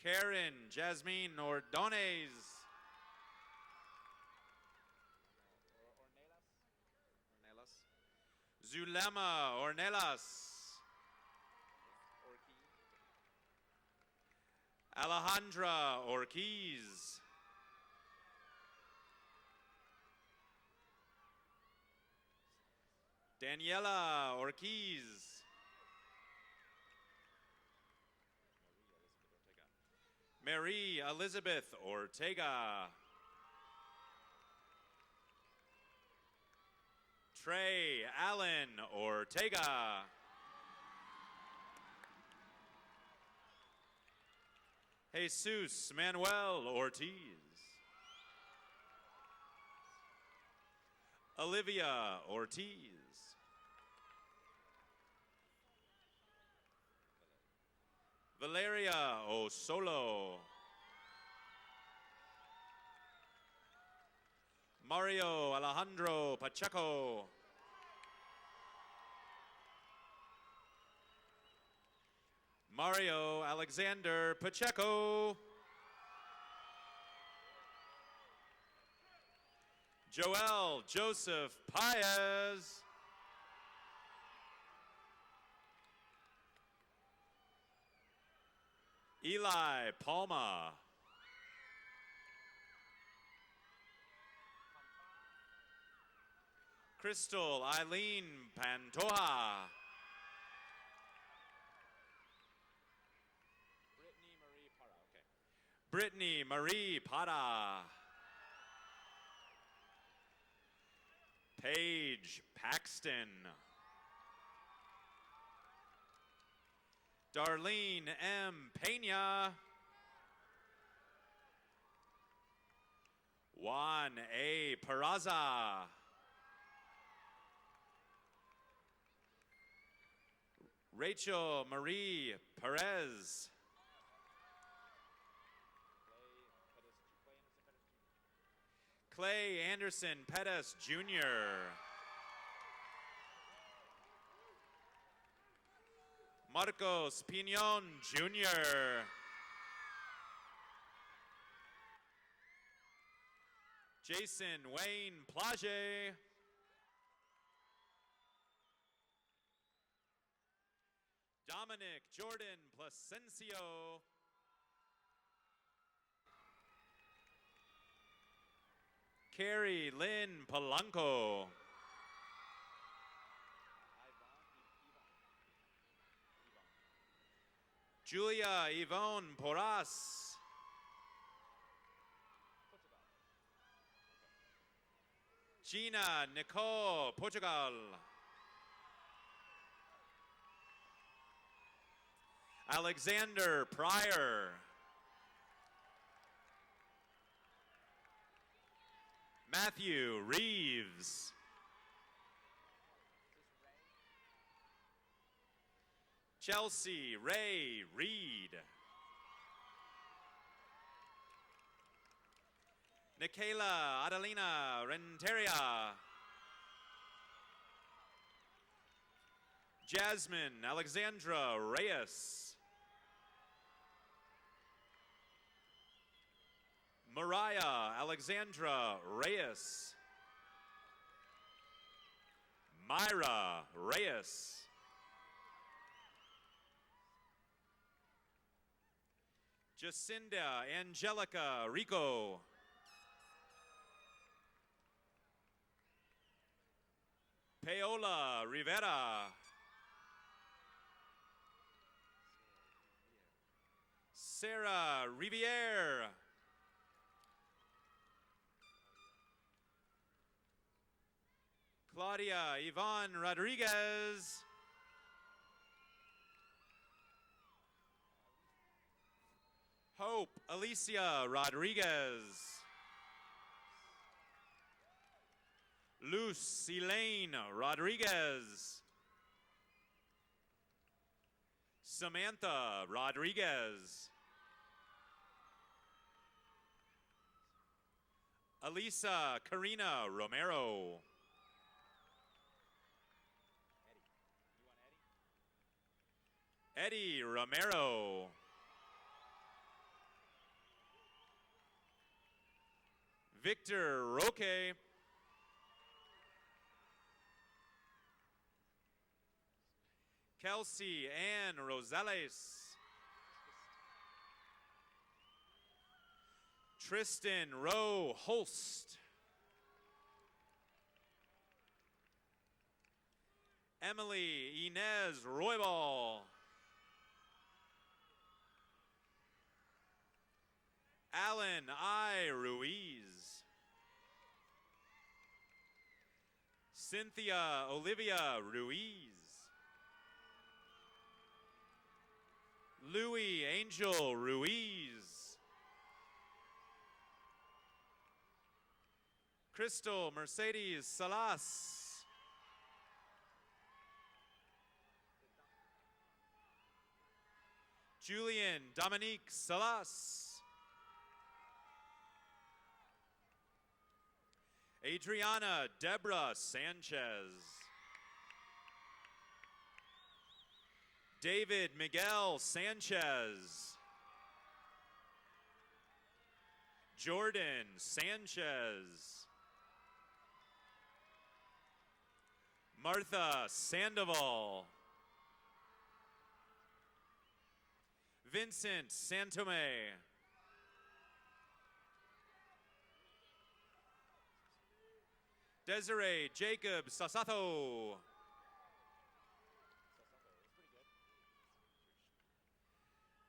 Karen Jasmine Ordonez. Zulema Ornelas. Alejandra Ortiz. Daniela Ortiz. Mary Elizabeth Ortega. Trey Allen Ortega. Jesus Manuel Ortiz. Olivia Ortiz. Valeria Osolo. Mario Alejandro Pacheco. Mario Alexander Pacheco. Joel Joseph Paez. Eli Palma. Crystal Eileen Pantoja. Brittany Marie Para. Paige Paxton. Darlene M. Pena. Juan A. Peraza. Rachel Marie Perez. Clay Anderson Pettis Jr. Marcos Pinon Jr. Jason Wayne Plage. Dominic Jordan Placencio. Carrie Lynn Polanco. Julia Yvonne Porras. Gina Nicole Portugal. Alexander Pryor. Matthew Reeves. Chelsea Ray Reed. Nikayla Adelina Renteria. Jasmine Alexandra Reyes. Mariah Alexandra Reyes. Myra Reyes. Jacinda Angelica Rico. Paola Rivera. Sarah Riviere. Claudia Yvonne Rodriguez. Hope Alicia Rodriguez. Luz Elaine Rodriguez. Samantha Rodriguez. Elisa Karina Romero. Eddie Romero. Victor Roque. Kelsey Ann Rosales. Tristan Rowe Holst. Emily Inez Roybal. Alan I. Ruiz. Cynthia Olivia Ruiz. Louis Angel Ruiz. Crystal Mercedes Salas. Julian Dominique Salas. Adriana Deborah Sanchez. David Miguel Sanchez. Jordan Sanchez. Martha Sandoval. Vincent Santome. Desiree Jacob Sasato.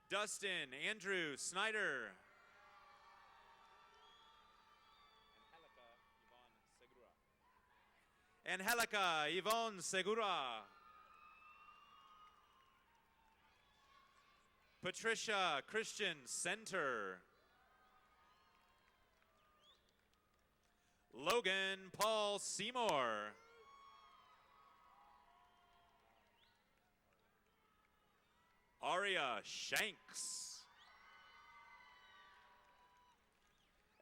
Dustin Andrew Snyder. Angelica Yvonne Segura. Patricia Christian Center. Logan Paul Seymour. Aria Shanks.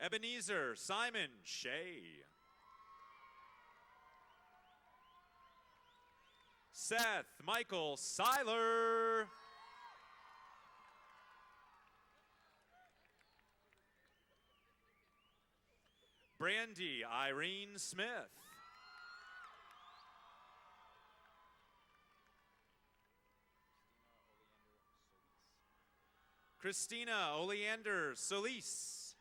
Ebenezer Simon Shea. Seth Michael Seiler. Brandy Irene Smith. Christina Oleander Solis.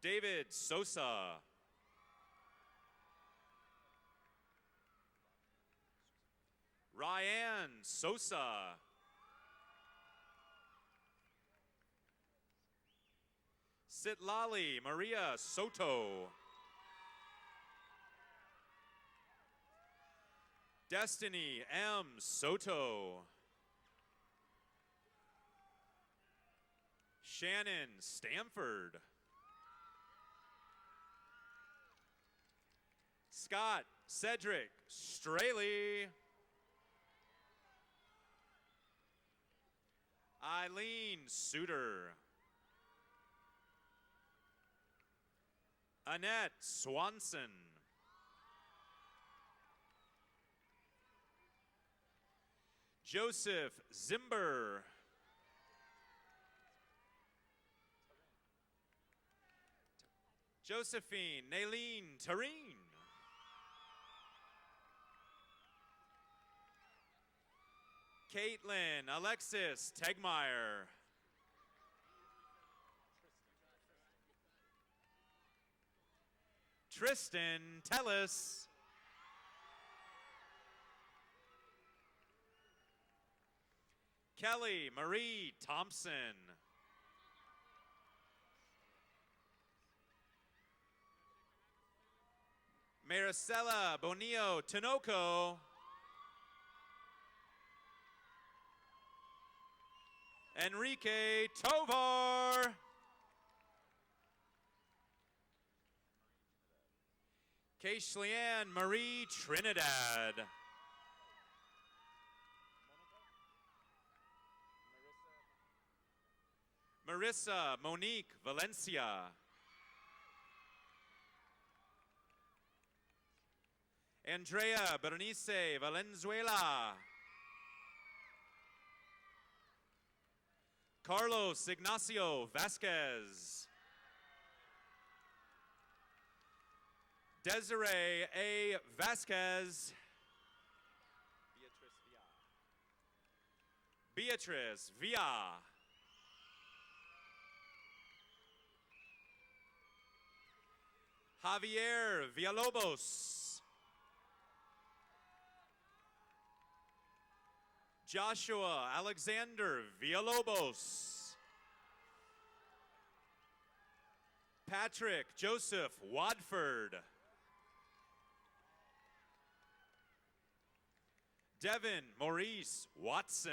David Sosa. Ryan Sosa. Sitlali Maria Soto. Destiny M. Soto. Shannon Stanford. Scott Cedric Straley. Eileen Suter. Annette Swanson. Joseph Zimber. Josephine Nailene Tareen. Caitlin Alexis Tegmeyer. Tristan Tellis. Kelly Marie Thompson. Maricela Bonillo Tinoco. Enrique Tovar. Kaishlianne Marie Trinidad. Marissa Monique Valencia. Andrea Bernice Valenzuela. Carlos Ignacio Vasquez. Desiree A. Vasquez. Beatrice Villa. Javier Villalobos. Joshua Alexander Villalobos. Patrick Joseph Wadford. Devin Maurice Watson.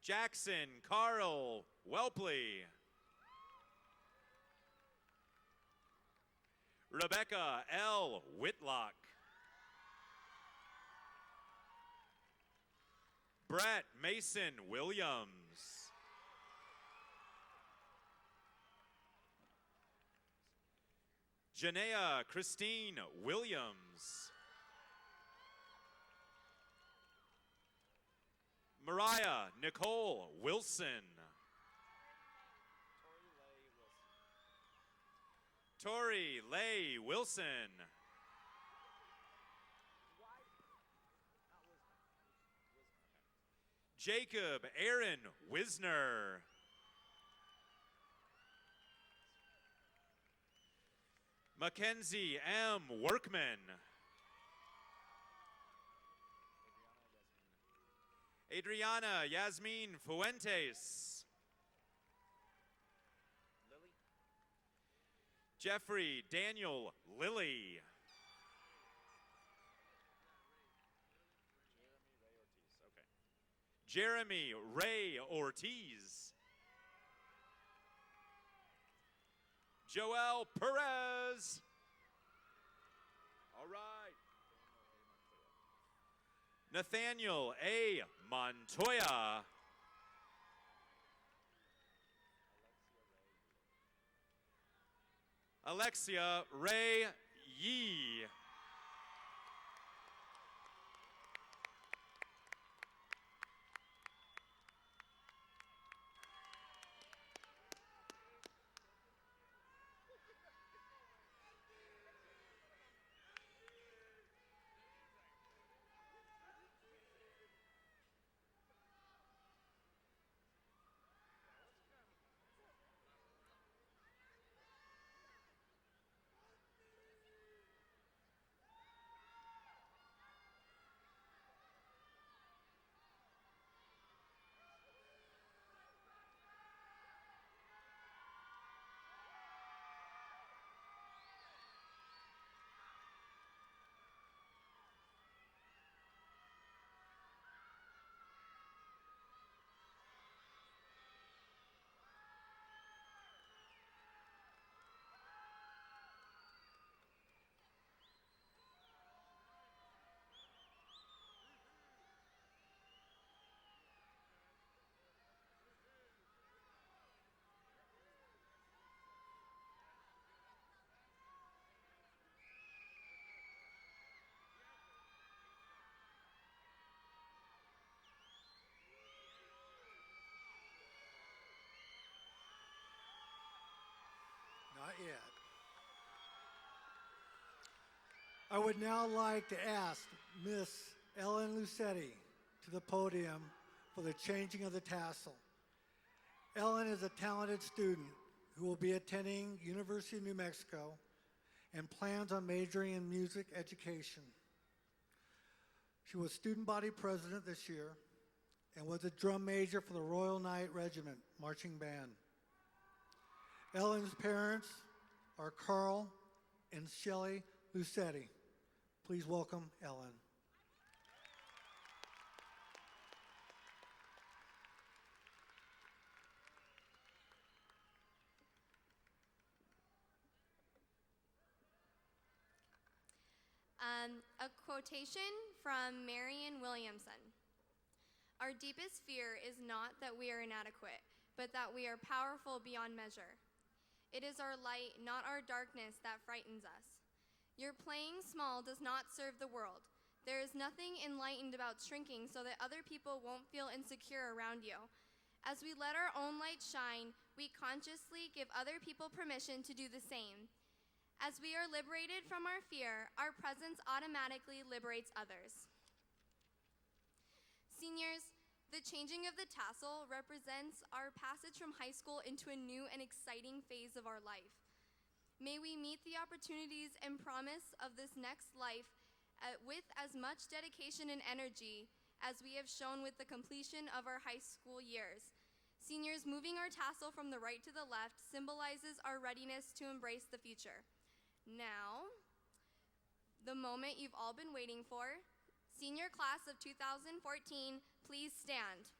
Jackson Carl Welpley. Rebecca L. Whitlock. Brett Mason Williams. Janaea Christine Williams. Mariah Nicole Wilson. Tori Leigh Wilson. Jacob Aaron Wisner. Mackenzie M. Workman. Adriana Yasmin Fuentes. Jeffrey Daniel Lilly. Jeremy Ray Ortiz. Joel Perez. All right. Nathaniel A. Montoya. Alexia Ray Yee. Not yet. I would now like to ask Miss Ellen Lucetti to the podium for the changing of the tassel. Ellen is a talented student who will be attending University of New Mexico and plans on majoring in music education. She was student body president this year and was a drum major for the Royal Knight Regiment marching band. Ellen's parents are Carl and Shelley Lucetti. Please welcome Ellen. A quotation from Marianne Williamson. Our deepest fear is not that we are inadequate, but that we are powerful beyond measure. It is our light, not our darkness, that frightens us. Your playing small does not serve the world. There is nothing enlightened about shrinking so that other people won't feel insecure around you. As we let our own light shine, we consciously give other people permission to do the same. As we are liberated from our fear, our presence automatically liberates others. Seniors, the changing of the tassel represents our passage from high school into a new and exciting phase of our life. May we meet the opportunities and promise of this next life with as much dedication and energy as we have shown with the completion of our high school years. Seniors, moving our tassel from the right to the left symbolizes our readiness to embrace the future. Now, the moment you've all been waiting for. Senior class of 2014, please stand.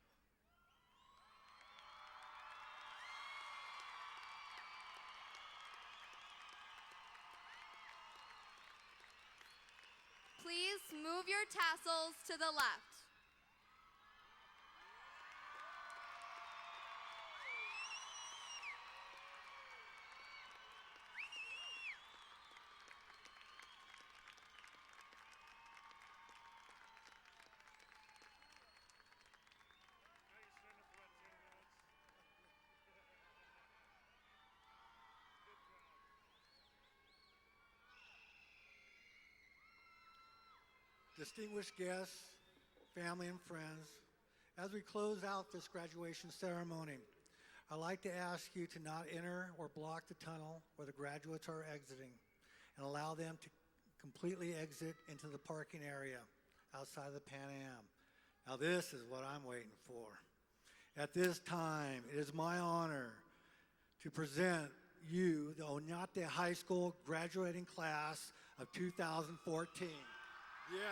Please move your tassels to the left. Distinguished guests, family, and friends, as we close out this graduation ceremony, I'd like to ask you to not enter or block the tunnel where the graduates are exiting and allow them to completely exit into the parking area outside of the Pan Am. Now this is what I'm waiting for. At this time, it is my honor to present you the Onate High School graduating class of 2014. Yeah.